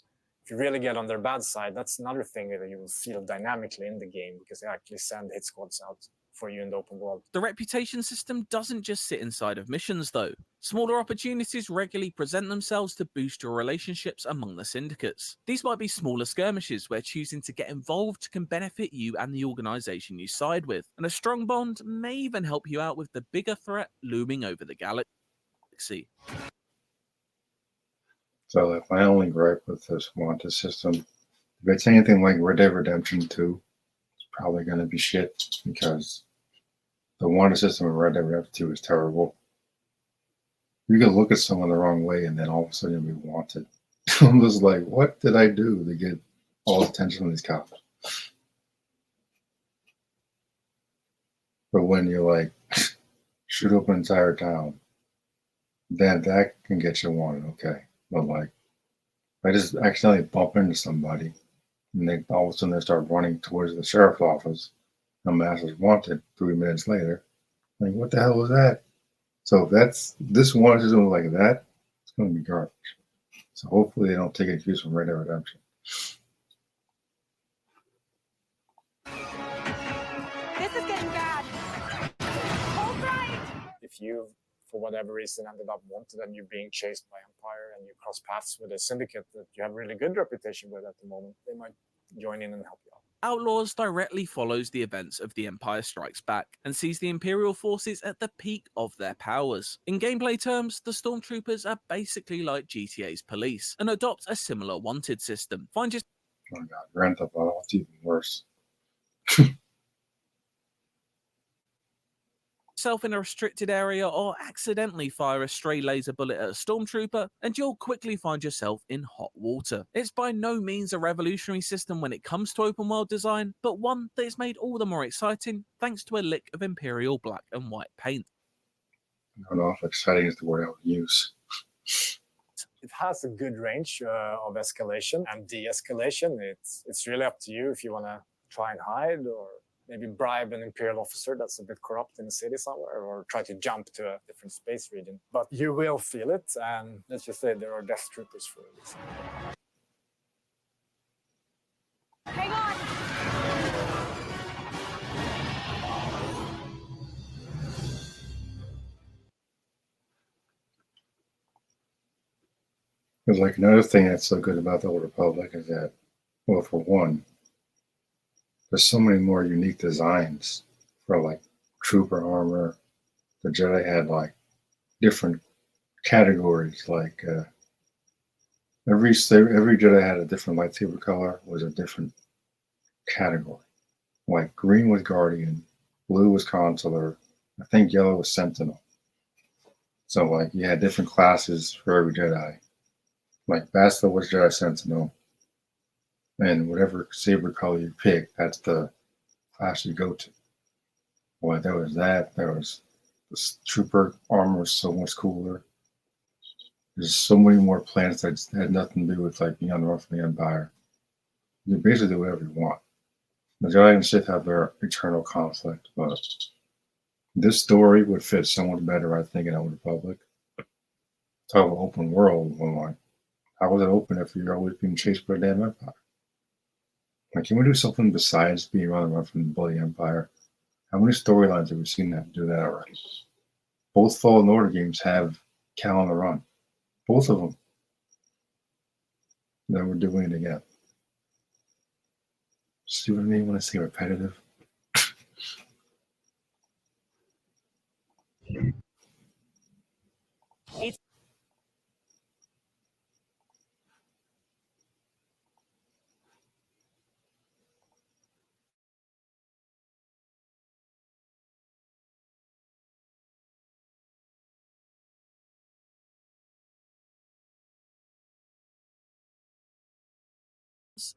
really get on their bad side, that's another thing that you will feel dynamically in the game because they actually send hit squads out for you in the open world. The reputation system doesn't just sit inside of missions though. Smaller opportunities regularly present themselves to boost your relationships among the syndicates. These might be smaller skirmishes where choosing to get involved can benefit you and the organization you side with, and a strong bond may even help you out with the bigger threat looming over the galaxy. So like my only gripe with this Wanta system, if it's anything like Red Dead Redemption 2, it's probably going to be shit because the Wanta system of Red Dead Redemption 2 is terrible. You can look at someone the wrong way and then all of a sudden you'll be wanted. I'm just like, what did I do to get all the attention on these cops? But when you're like, shoot up an entire town, then that can get you wanted, okay. But like, I just accidentally bump into somebody, and they all of a sudden they start running towards the sheriff's office. A master's wanted 3 minutes later. Like, what the hell was that? So if that's this one is doing like that, it's going to be garbage. So hopefully they don't take a cue from Red Dead Redemption. This is getting bad. Hold right. If you, for whatever reason, ended up wanted and you're being chased by Empire and you cross paths with a syndicate that you have a really good reputation with at the moment, they might join in and help you out. Outlaws directly follows the events of The Empire Strikes Back and sees the Imperial forces at the peak of their powers. In gameplay terms, the Stormtroopers are basically like GTA's police and adopt a similar wanted system. Find yourself Oh god, Grand Theft Auto, it's even worse. in a restricted area or accidentally fire a stray laser bullet at a stormtrooper and you'll quickly find yourself in hot water. It's by no means a revolutionary system when it comes to open world design, but one that is made all the more exciting thanks to a lick of Imperial black and white paint. I don't know if exciting is the word I would use. It has a good range of escalation and de-escalation. It's really up to you if you want to try and hide or maybe bribe an Imperial officer that's a bit corrupt in the city somewhere, or try to jump to a different space region. But you will feel it, and let's just say there are Death Troopers for a reason. Hang on. Because like another thing that's so good about the Old Republic is that, well, for one, there's so many more unique designs for like trooper armor. The Jedi had like different categories. Like every Jedi had a different lightsaber color, was a different category. Like green was Guardian, blue was Consular, I think yellow was Sentinel. So like you had different classes for every Jedi. Like Bastila was Jedi Sentinel, and whatever saber color you pick, that's the class you go to. Well, there was that. There was the trooper armor was so much cooler. There's so many more planets that had nothing to do with like being on the run from the Empire. You basically do whatever you want. The Jedi and Sith have their eternal conflict, but this story would fit so much better, I think, in Old Republic. Talk about open world. Well, like, how was it open if you're always being chased by the damn Empire? Like, can we do something besides being on the run from the bloody Empire? How many storylines have we seen that do that already? Both Fallen Order games have Cal on the run. Both of them. Then we're doing it again. See what I mean when I say repetitive?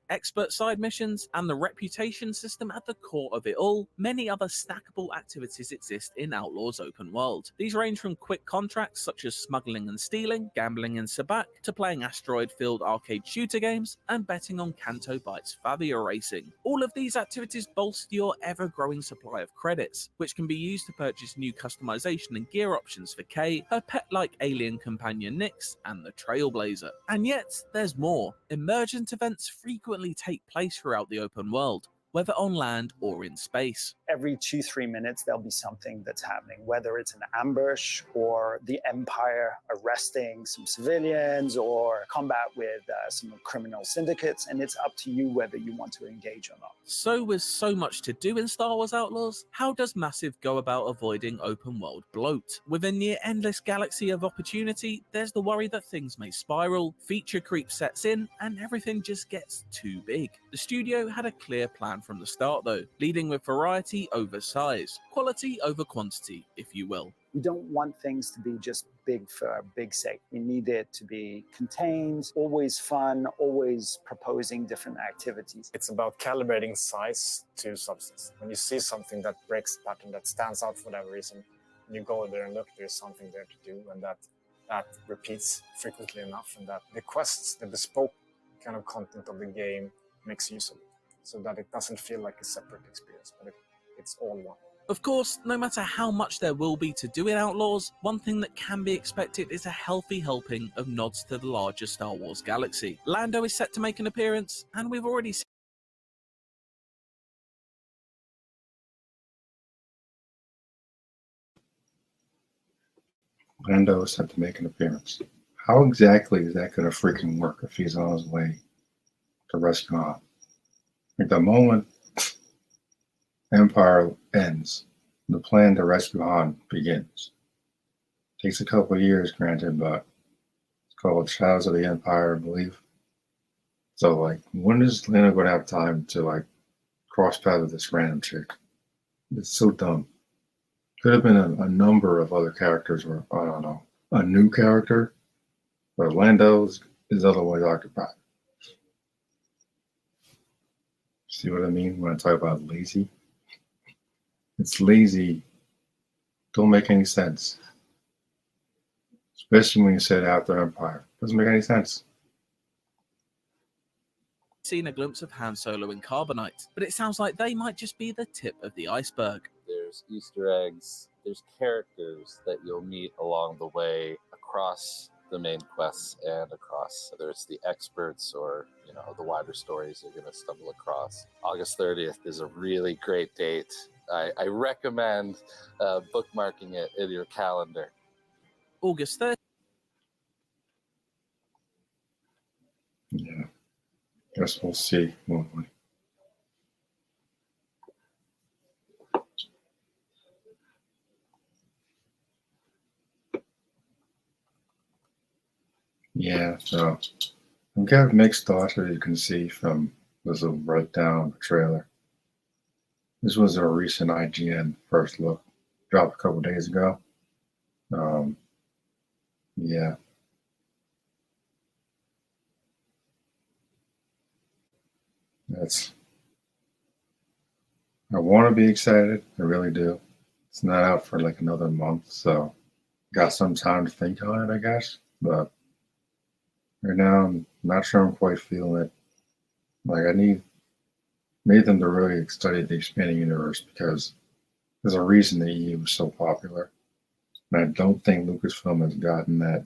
expert side missions, and the reputation system at the core of it all, many other stackable activities exist in Outlaws open world. These range from quick contracts such as smuggling and stealing, gambling in Sabak, to playing asteroid-filled arcade shooter games, and betting on Canto Bite's Favia racing. All of these activities bolster your ever-growing supply of credits, which can be used to purchase new customization and gear options for Kay, her pet-like alien companion Nyx, and the Trailblazer. And yet, there's more. Emergent events frequently take place throughout the open world, whether on land or in space. Every 2-3 minutes, there'll be something that's happening, whether it's an ambush or the Empire arresting some civilians or combat with some criminal syndicates, and it's up to you whether you want to engage or not. So with so much to do in Star Wars Outlaws, how does Massive go about avoiding open world bloat? With a near endless galaxy of opportunity, there's the worry that things may spiral, feature creep sets in, and everything just gets too big. The studio had a clear plan from the start though, leading with variety over size, quality over quantity, if you will. We don't want things to be just big for big's sake. We need it to be contained, always fun, always proposing different activities. It's about calibrating size to substance. When you see something that breaks the pattern, that stands out for whatever reason, and you go there and look, there's something there to do, and that repeats frequently enough, and that the quests, the bespoke kind of content of the game makes use of it, so that it doesn't feel like a separate experience, but it's all one. Of course, no matter how much there will be to do in Outlaws, one thing that can be expected is a healthy helping of nods to the larger Star Wars galaxy. Lando is set to make an appearance, and we've already seen Lando is set to make an appearance. How exactly is that going to freaking work if he's on his way to rescue Han? At the moment Empire ends, the plan to rescue Han begins. Takes a couple of years, granted, but it's called Shadows of the Empire, I believe. So, like, when is Lando going to have time to, like, cross paths with this random chick? It's so dumb. Could have been a number of other characters, or, I don't know, a new character, but Lando is otherwise occupied. See what I mean when I talk about lazy? It's lazy. Don't make any sense. Especially when you said after Empire. Doesn't make any sense. a glimpse of Han Solo and Carbonite, but it sounds like they might just be the tip of the iceberg. There's Easter eggs, there's characters that you'll meet along the way across the main quests and across, whether it's the experts or, you know, the wider stories you're going to stumble across. August 30th is a really great date. I recommend bookmarking it in your calendar. August 30th. Yeah. Guess we'll see, won't we? Yeah, so I've got mixed thoughts, as you can see from this little breakdown of the trailer. This was a recent IGN first look, dropped a couple days ago. Yeah. I want to be excited, I really do. It's not out for like another month, so got some time to think on it, I guess. But right now, I'm not sure I'm quite feeling it. Like, I need them to really study the expanding universe, because there's a reason the EU is so popular. And I don't think Lucasfilm has gotten that.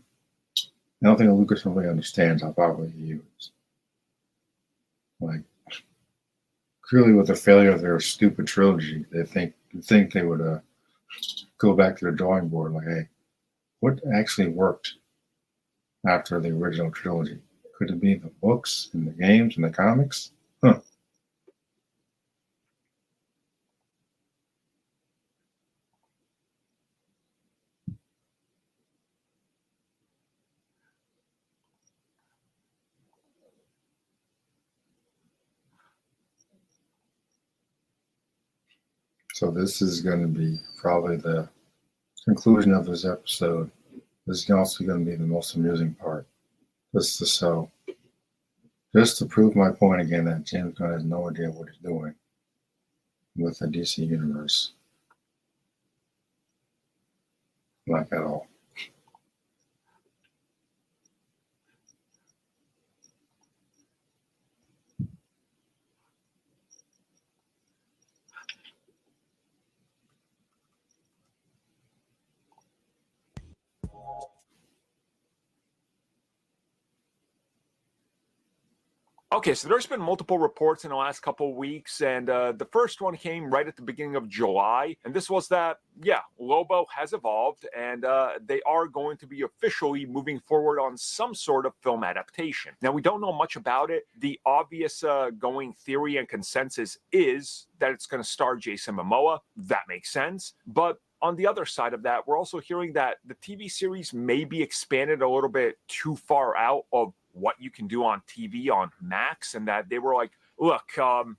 I don't think Lucasfilm really understands how popular the EU is. Like, clearly with the failure of their stupid trilogy, they think they would go back to the drawing board, like, hey, what actually worked after the original trilogy? Could it be the books and the games and the comics? Huh. So this is going to be probably the conclusion of this episode. This is also going to be the most amusing part. Just to prove my point again that James Gunn has no idea what he's doing with the DC universe. Like at all. Okay, so there's been multiple reports in the last couple of weeks, and the first one came right at the beginning of July, and this was that, yeah, Lobo has evolved, and they are going to be officially moving forward on some sort of film adaptation. Now, we don't know much about it. The obvious going theory and consensus is that it's going to star Jason Momoa. That makes sense, but on the other side of that, we're also hearing that the TV series may be expanded a little bit too far out of what you can do on TV on Max, and that they were like look,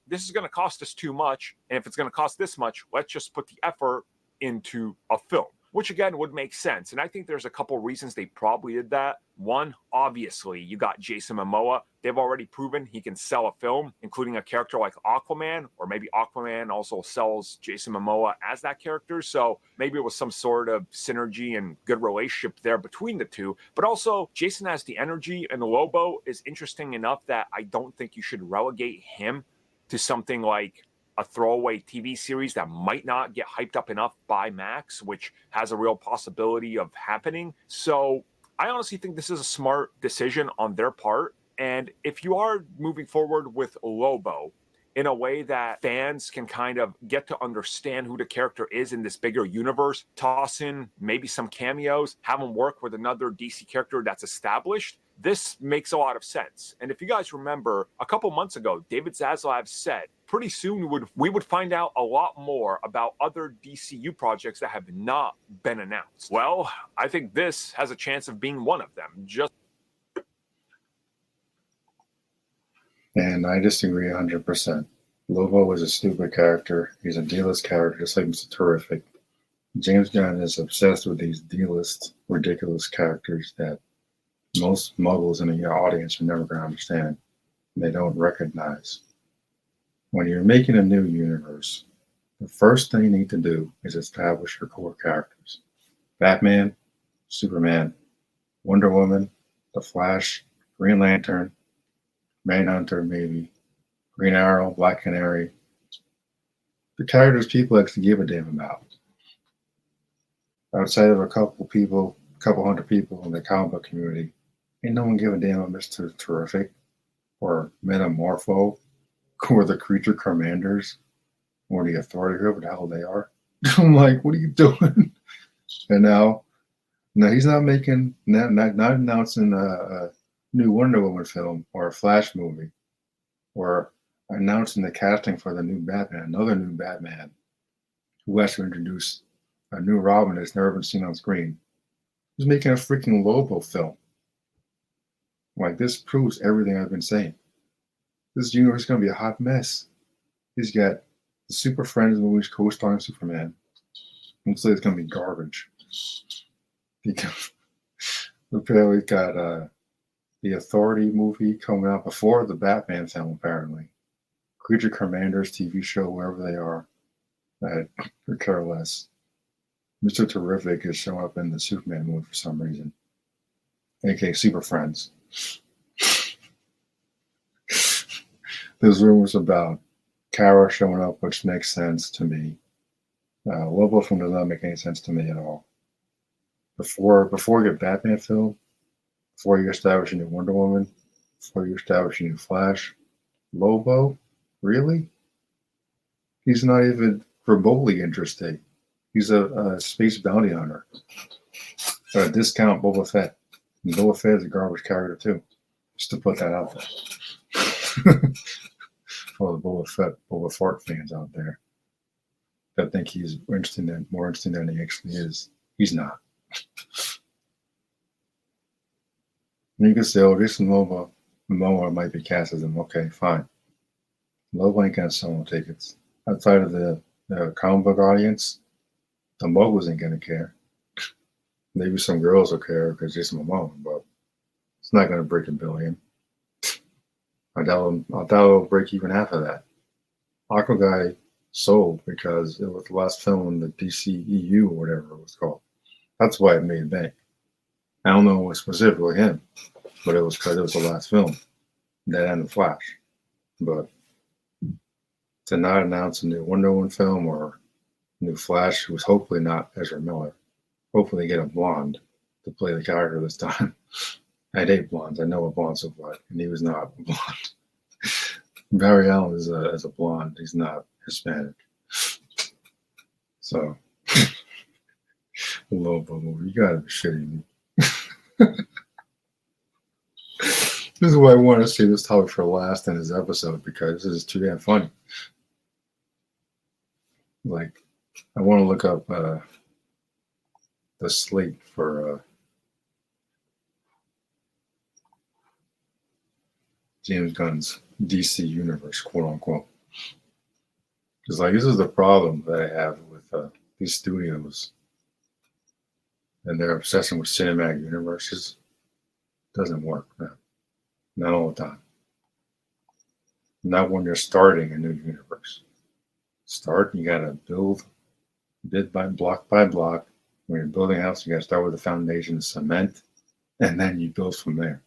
this is going to cost us too much. And if it's going to cost this much, let's just put the effort into a film, which again would make sense. And I think there's a couple reasons they probably did that. One, obviously, you got Jason Momoa. They've already proven he can sell a film, including a character like Aquaman, or maybe Aquaman also sells Jason Momoa as that character. So maybe it was some sort of synergy and good relationship there between the two. But also, Jason has the energy, and Lobo is interesting enough that I don't think you should relegate him to something like a throwaway TV series that might not get hyped up enough by Max, which has a real possibility of happening. So I honestly think this is a smart decision on their part. And if you are moving forward with Lobo in a way that fans can kind of get to understand who the character is in this bigger universe, toss in maybe some cameos, have him work with another DC character that's established, this makes a lot of sense. And if you guys remember, a couple months ago, David Zaslav said pretty soon we would find out a lot more about other DCU projects that have not been announced. Well, I think this has a chance of being one of them. And I disagree 100%. Lobo is a stupid character. He's a D-list character, just like Mr. Terrific. James Gunn is obsessed with these D-list, ridiculous characters that most muggles in the audience are never going to understand. They don't recognize. When you're making a new universe, the first thing you need to do is establish your core characters. Batman, Superman, Wonder Woman, The Flash, Green Lantern, Manhunter, maybe, Green Arrow, Black Canary. The characters people actually give a damn about. Outside of a couple hundred people in the comic book community, ain't no one give a damn about Mr. Terrific or Metamorpho or the Creature Commanders or the Authority, whoever the hell they are. I'm like, what are you doing? And now he's not making, not announcing a new Wonder Woman film or a Flash movie or announcing the casting for the new Batman, another new Batman who has to introduce a new Robin that's never been seen on screen. He's making a freaking Lobo film. Like, this proves everything I've been saying. This universe is going to be a hot mess. He's got the Super Friends movies co-starring Superman. Looks like it's going to be garbage. Apparently, got the Authority movie coming out before the Batman film, apparently. Creature Commanders TV show, wherever they are. I could care less. Mr. Terrific is showing up in the Superman movie for some reason. AKA Super Friends. There's rumors about Kara showing up, which makes sense to me. Lobo film does not make any sense to me at all. Before you get Batman film, before you establish a new Wonder Woman, before you establish a new Flash, Lobo? Really? He's not even remotely interesting. He's a space bounty hunter. A discount Boba Fett. And Boba Fett is a garbage character too. Just to put that out there. For the Boba Fett fans out there that think he's more interesting than he actually is. He's not. And you can say, oh, Jason Momoa might be cast as him. Okay, fine. Lobo ain't gonna sell no tickets. Outside of the comic book audience, the moguls ain't gonna care. Maybe some girls will care because Jason Momoa, but it's not gonna break $1 billion. I doubt it'll break even half of that. Aquaguy sold because it was the last film in the DCEU or whatever it was called. That's why it made bank. I don't know specifically him, but it was because it was the last film. That and the Flash. But to not announce a new Wonder Woman film or new Flash, who's hopefully not Ezra Miller. Hopefully they get a blonde to play the character this time. I hate blondes. I know what blondes look like, and he was not a blonde. Barry Allen is a blonde. He's not Hispanic. So, Lobo movie. You gotta be shitting me. This is why I want to save this topic for last in this episode, because this is too damn funny. Like, I want to look up the slate for James Gunn's DC universe, quote unquote. Because like this is the problem that I have with these studios and their obsession with cinematic universes. Doesn't work, man. Not all the time. Not when you're starting a new universe. You gotta build bit by block. When you're building a house, you gotta start with the foundation, cement, and then you build from there.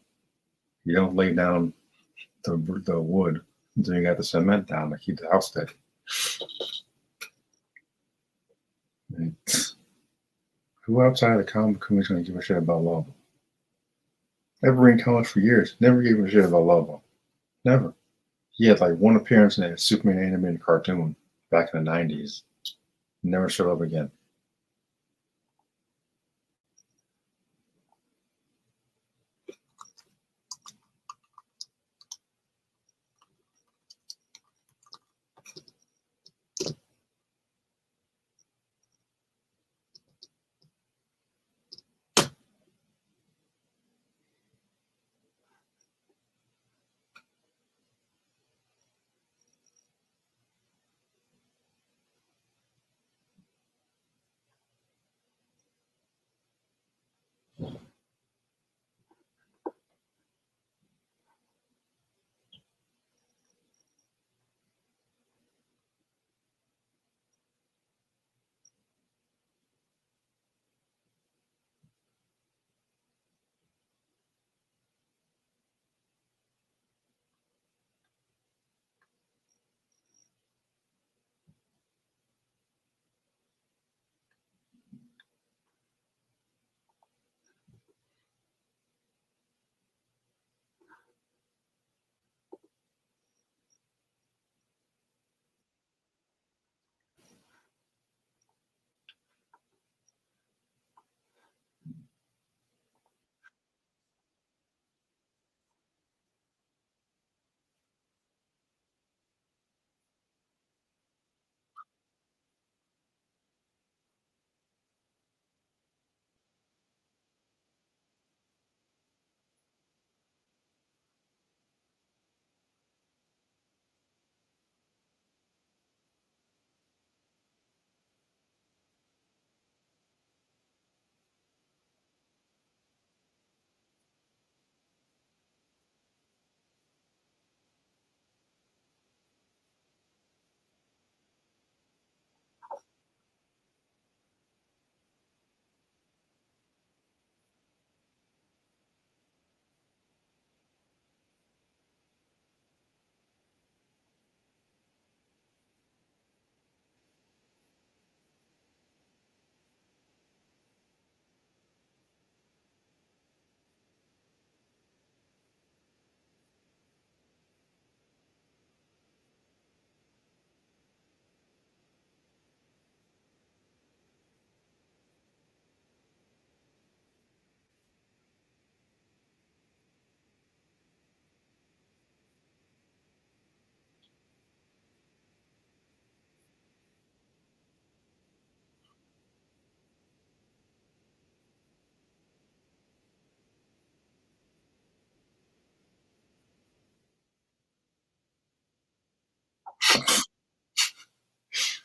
You don't lay down the wood until you got the cement down to keep the house steady. And who outside of the comic community is going to give a shit about Lobo? I've been in comics for years. Never gave a shit about Lobo. Never. He had like one appearance in a Superman animated cartoon back in the 90s. Never showed up again.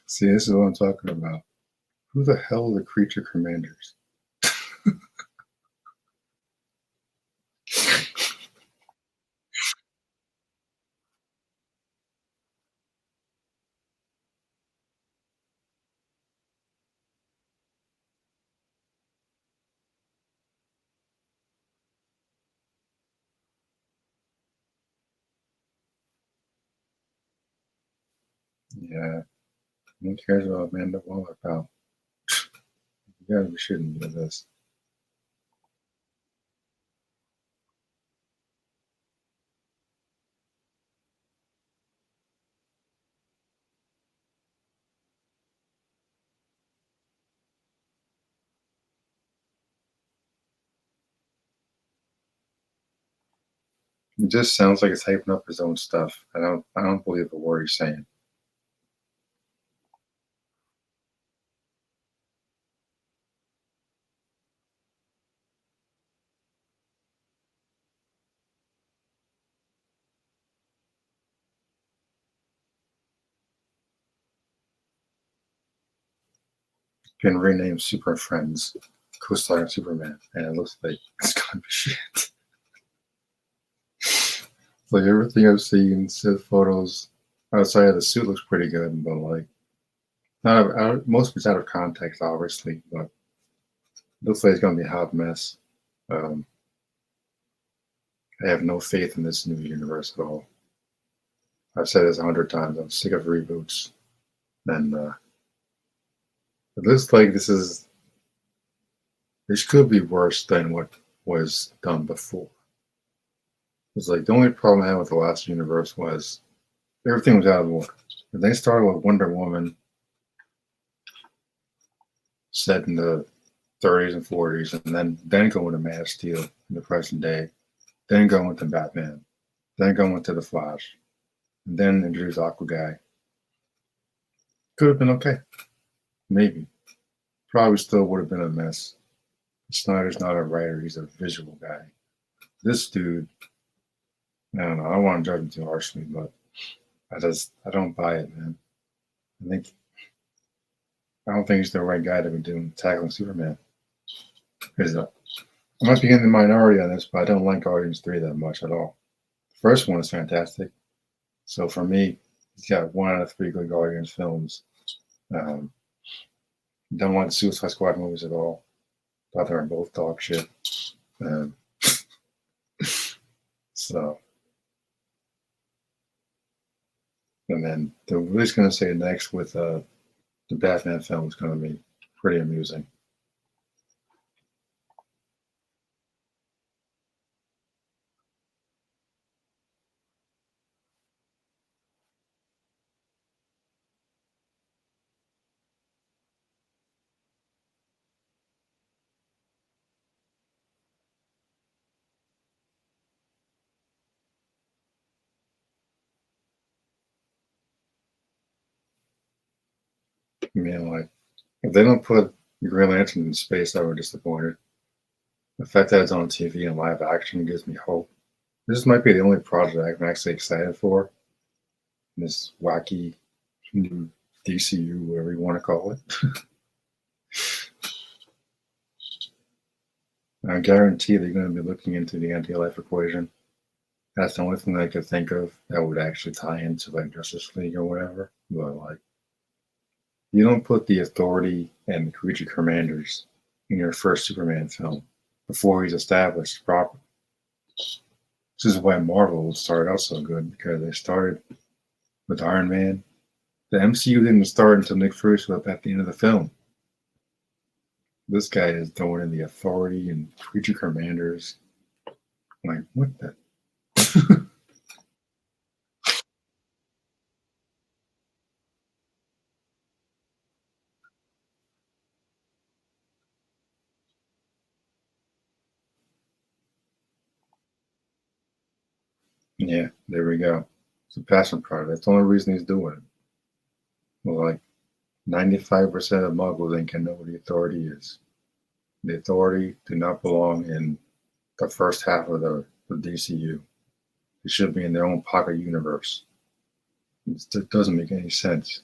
See, this is what I'm talking about. Who the hell are the creature commanders? Yeah, who cares about Amanda Waller, pal? You gotta be shitting me with this. It just sounds like it's hyping up his own stuff. I don't believe a word he's saying. Getting renamed Super Friends, co-starring Superman, and it looks like it's gonna be shit. Like everything I've seen, said photos outside of the suit looks pretty good, but like most of it's out of context, obviously, but it looks like it's gonna be a hot mess. I have no faith in this new universe at all. I've said this 100 times. I'm sick of reboots, and it looks like this could be worse than what was done before. It's like the only problem I had with the last universe was everything was out of order. When they started with Wonder Woman, set in the 30s and 40s, and then going to Man of Steel in the present day, then going to Batman, then going to the Flash, and then introduce Aquaguy. Could have been okay, maybe. Probably still would have been a mess. Snyder's not a writer; he's a visual guy. This dude, I don't know. I don't want to judge him too harshly, but I don't buy it, man. I don't think he's the right guy to be tackling Superman. Because I might be in the minority on this, but I don't like Guardians 3 that much at all. The first one is fantastic. So for me, he's got 1 out of 3 good Guardians films. Don't like the Suicide Squad movies at all. Thought they were both dog shit. So, and then the release going to say next with the Batman film is going to be pretty amusing. I mean, like, if they don't put Green Lantern in space, I would be disappointed. The fact that it's on TV and live action gives me hope. This might be the only project I'm actually excited for. This wacky new DCU, whatever you want to call it. I guarantee they're going to be looking into the anti-life equation. That's the only thing I could think of that would actually tie into like Justice League or whatever. But like, you don't put the Authority and the Creature Commanders in your first Superman film before he's established properly. This is why Marvel started out so good, because they started with Iron Man. The MCU didn't start until Nick Fury showed up at the end of the film. This guy is throwing in the Authority and Creature Commanders. I'm like, what the? Yeah, there we go. It's a passion project. That's the only reason he's doing it. Well, like 95% of muggles ain't gonna know what the Authority is. The Authority do not belong in the first half of the DCU. They should be in their own pocket universe. It doesn't make any sense.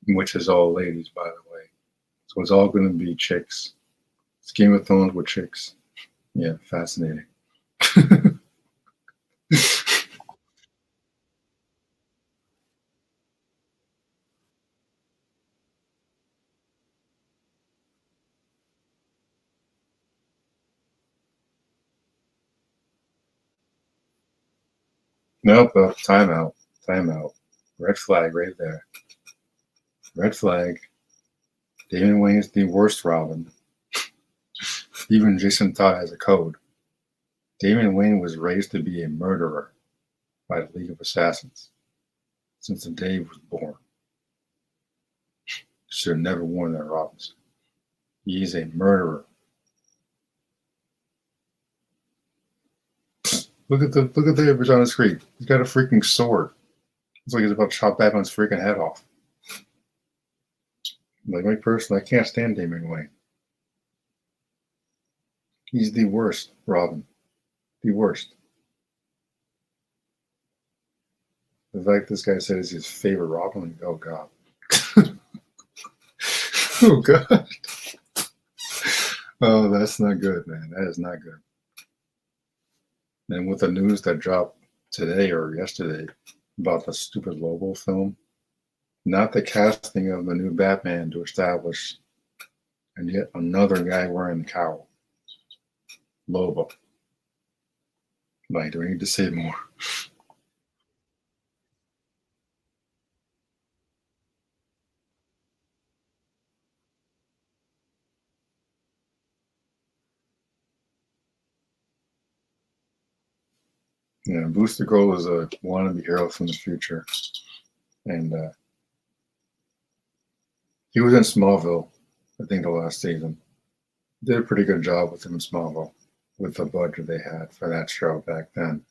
Which is all ladies, by the way. So it's all going to be chicks. It's Game of Thrones with chicks. Yeah, fascinating. Nope, timeout. Timeout. Red flag right there. Red flag. Damian Wayne is the worst Robin. Even Jason Todd has a code. Damian Wayne was raised to be a murderer. by the League of Assassins since the day he was born. Should have never worn that Robinson. He is a murderer. Look at the image on the screen. He's got a freaking sword. It's like he's about to chop Batman's freaking head off. Like me personally, I can't stand Damian Wayne. He's the worst Robin. The worst. The fact this guy said is his favorite Robin, like, oh god. Oh god. Oh, that's not good, man. That is not good. And with the news that dropped today or yesterday about the stupid Lobo film, not the casting of the new Batman to establish, and yet another guy wearing the cowl. Lobo. Like, do we need to say more? Yeah, Booster Gold is a wannabe hero from the future. And he was in Smallville, I think, the last season. Did a pretty good job with him in Smallville, with the budget they had for that show back then.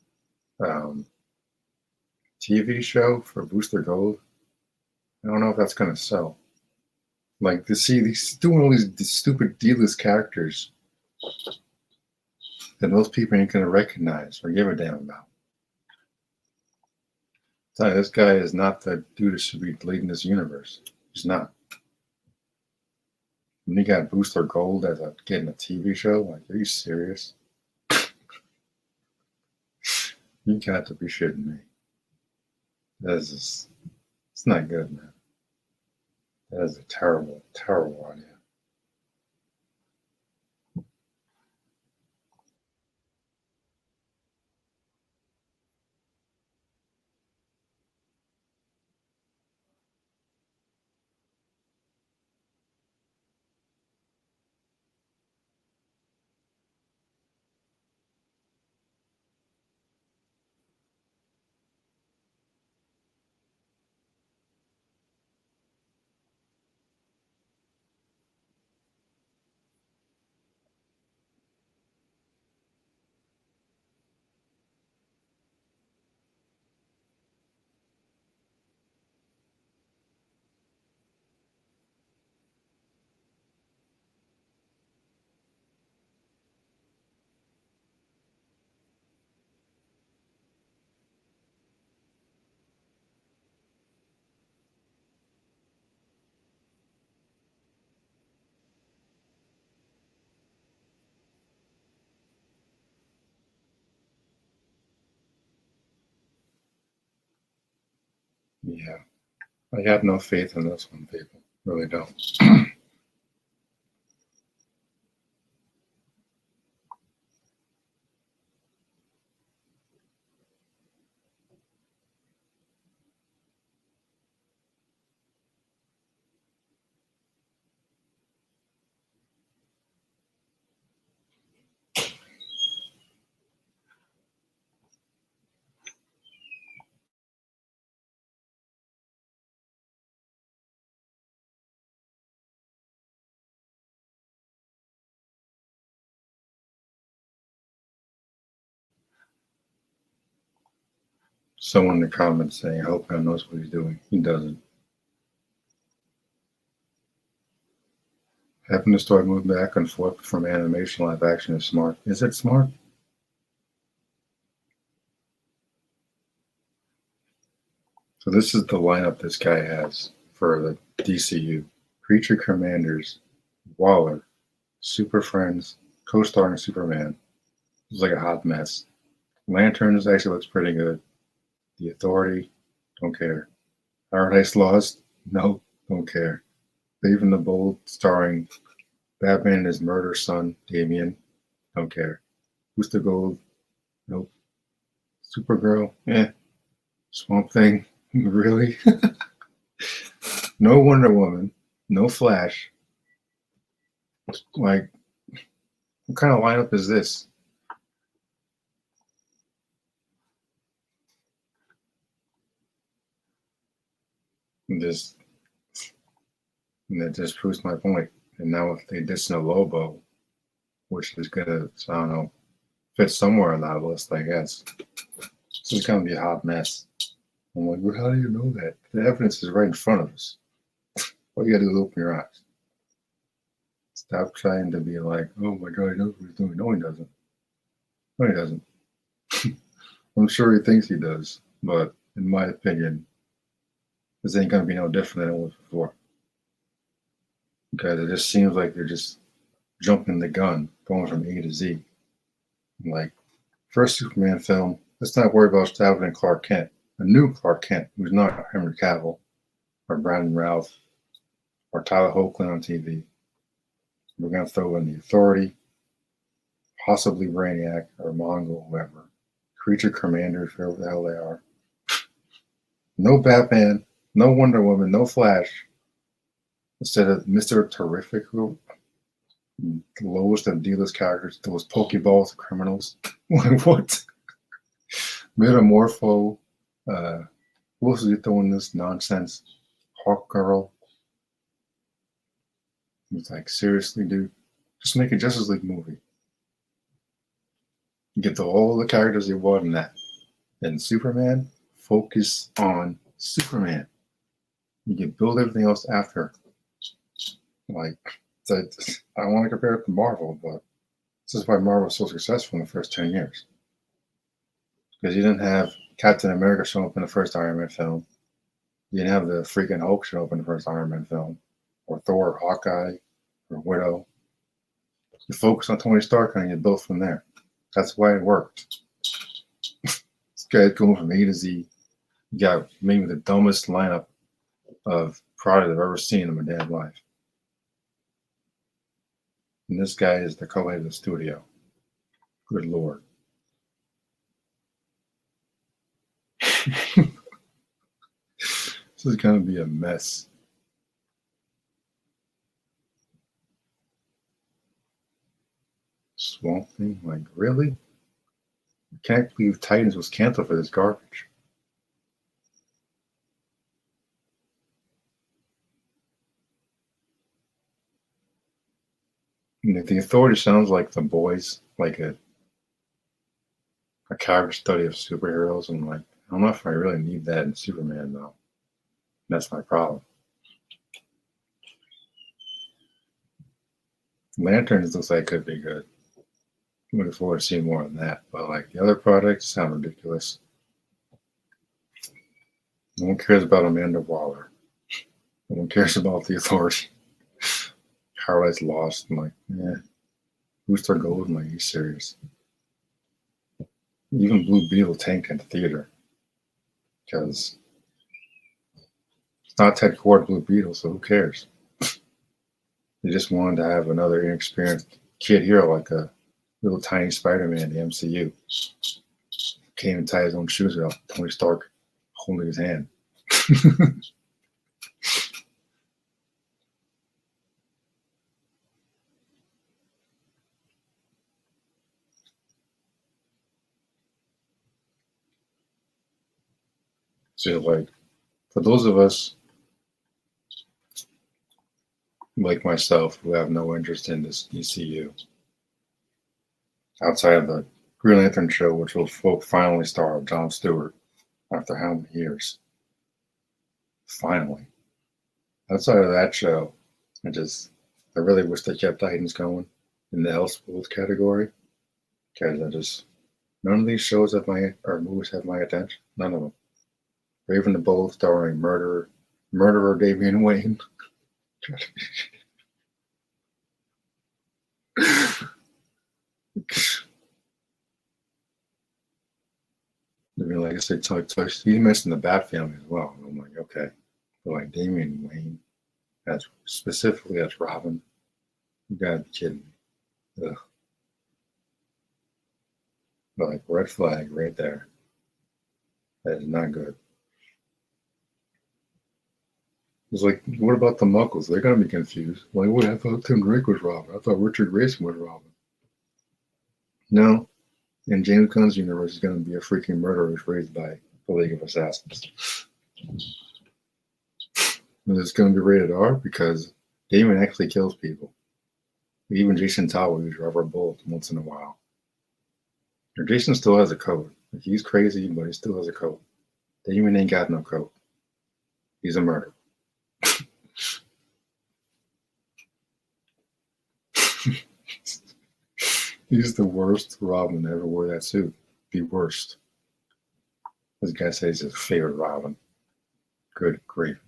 TV show for Booster Gold, I don't know if that's going to sell. Like, to see these doing all these stupid D-list characters that most people ain't going to recognize or give a damn about. Tell you, this guy is not the dude that should be leading this universe. He's not. When you got Booster Gold as getting a TV show, like, are you serious? You got to be shitting me. This is, it's not good, man. That is a terrible, terrible idea. Yeah. I have no faith in this one, people. Really don't. Someone in the comments saying, I hope God knows what he's doing. He doesn't. Having the story move back and forth from animation live action is smart. Is it smart? So this is the lineup this guy has for the DCU. Creature Commanders, Waller, Super Friends, co-starring Superman. It's like a hot mess. Lanterns actually looks pretty good. The Authority, don't care. Paradise Lost, no, don't care. Brave and the Bold, starring Batman and his murder son, Damian, don't care. Booster Gold, nope. Supergirl, Swamp Thing, really? No Wonder Woman, no Flash. Like, what kind of lineup is this? Just and that just proves my point. And now if they diss no Lobo, which is gonna, I don't know, fit somewhere on that list, I guess. This is gonna be a hot mess. I'm like, well, how do you know that? The evidence is right in front of us. All you gotta do is open your eyes. Stop trying to be like, oh my god, he knows what he's doing. No, he doesn't. No, he doesn't. I'm sure he thinks he does, but in my opinion, this ain't gonna be no different than it was before. Because it just seems like they're just jumping the gun, going from A to Z. Like, first Superman film, let's not worry about establishing Clark Kent, a new Clark Kent, who's not Henry Cavill, or Brandon Routh, or Tyler Hoechlin on TV. We're going to throw in the Authority, possibly Brainiac, or Mongol, whoever. Creature Commanders, whoever the hell they are. No Batman, no Wonder Woman, no Flash. Instead of Mr. Terrific, who the lowest of D-list characters, those Pokeballs criminals. What? Metamorpho. Who else is throwing this nonsense? Hawk Girl. It's like, seriously, dude, just make a Justice League movie. Get all the characters you want in that. And Superman, focus on Superman. You can build everything else after. Like, I don't want to compare it to Marvel, but this is why Marvel was so successful in the first 10 years. Because you didn't have Captain America show up in the first Iron Man film. You didn't have the freaking Hulk show up in the first Iron Man film. Or Thor, or Hawkeye, or Widow. You focus on Tony Stark and you build from there. That's why it worked. This guy's going from A to Z. You got maybe the dumbest lineup of product I've ever seen in my damn life. And this guy is the co-head of the studio. Good Lord. This is going to be a mess. Swamp Thing? Like, really? I can't believe Titans was canceled for this garbage. And if the Authority sounds like The Boys, like a character study of superheroes, I'm like, I don't know if I really need that in Superman, though. That's my problem. Lanterns looks like it could be good. I'm looking forward to seeing more on that. But like the other products sound ridiculous. No one cares about Amanda Waller. No one cares about the Authority. Paradise Lost. I'm like, yeah. Booster Gold. I'm like, are you serious? Even Blue Beetle tanked in the theater. Because it's not Ted Kord Blue Beetle, so who cares? They just wanted to have another inexperienced kid hero like a little tiny Spider-Man in the MCU. Can't even tie his own shoes without Tony Stark holding his hand. So like, for those of us like myself who have no interest in this ECU, outside of the Green Lantern show, which will finally star Jon Stewart after how many years? Finally. Outside of that show, I really wish they kept Titans going in the Elseworlds category. Because none of these shows or movies have my attention. None of them. Raven the Bold starring murderer Damian Wayne. I mean, like I said, you mentioned the Bat family as well. I'm like, okay. But like Damian Wayne, specifically as Robin. You gotta be kidding me. Ugh. But like, red flag right there. That is not good. It's like, what about the Muggles? They're gonna be confused. Like, what? I thought Tim Drake was Robin. I thought Richard Grayson was Robin. No. In James Gunn's universe, he's gonna be a freaking murderer who's raised by the League of Assassins. it's going to be rated R because Damon actually kills people. Even Jason Todd will use rubber bullets once in a while. Or Jason still has a code. Like, he's crazy, but he still has a code. Damon ain't got no code. He's a murderer. He's the worst Robin to ever wear that suit. The worst. This guy says his favorite Robin. Good grief.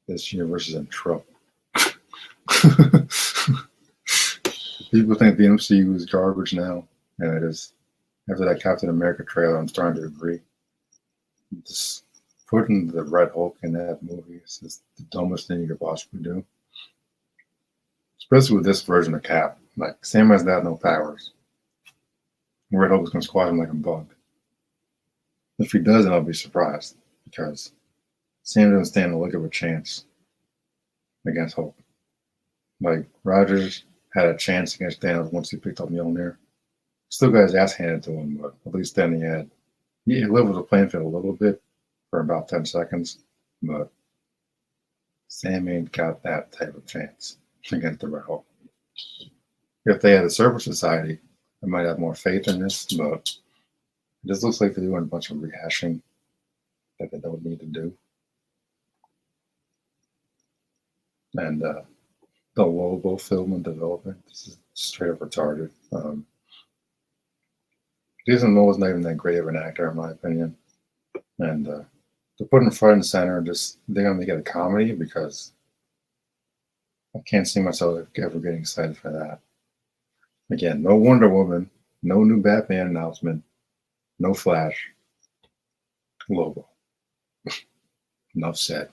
This universe is in trouble. People think the MCU is garbage now, and it is. After that Captain America trailer, I'm starting to agree. Just putting the Red Hulk in that movie is just the dumbest thing you could possibly do. Especially with this version of Cap. Like, Sam has no powers. Red Hulk is going to squash him like a bug. If he doesn't, I'll be surprised, because Sam doesn't stand a lick of a chance against Hulk. Like, Rogers had a chance against Thanos once he picked up Mjolnir. Still got his ass handed to him, but at least then he leveled the playing field a little bit for about 10 seconds, but Sam ain't got that type of chance against the Red Hulk. If they had a Serpent Society, I might have more faith in this, but it just looks like they're doing a bunch of rehashing that they don't need to do. And the Lobo film and development, this is straight up retarded. Jason Momoa is not even that great of an actor, in my opinion. And to put him front and center, they're going to make it a comedy, because I can't see myself ever getting excited for that. Again, no Wonder Woman, no new Batman announcement, no Flash, Lobo. Enough said.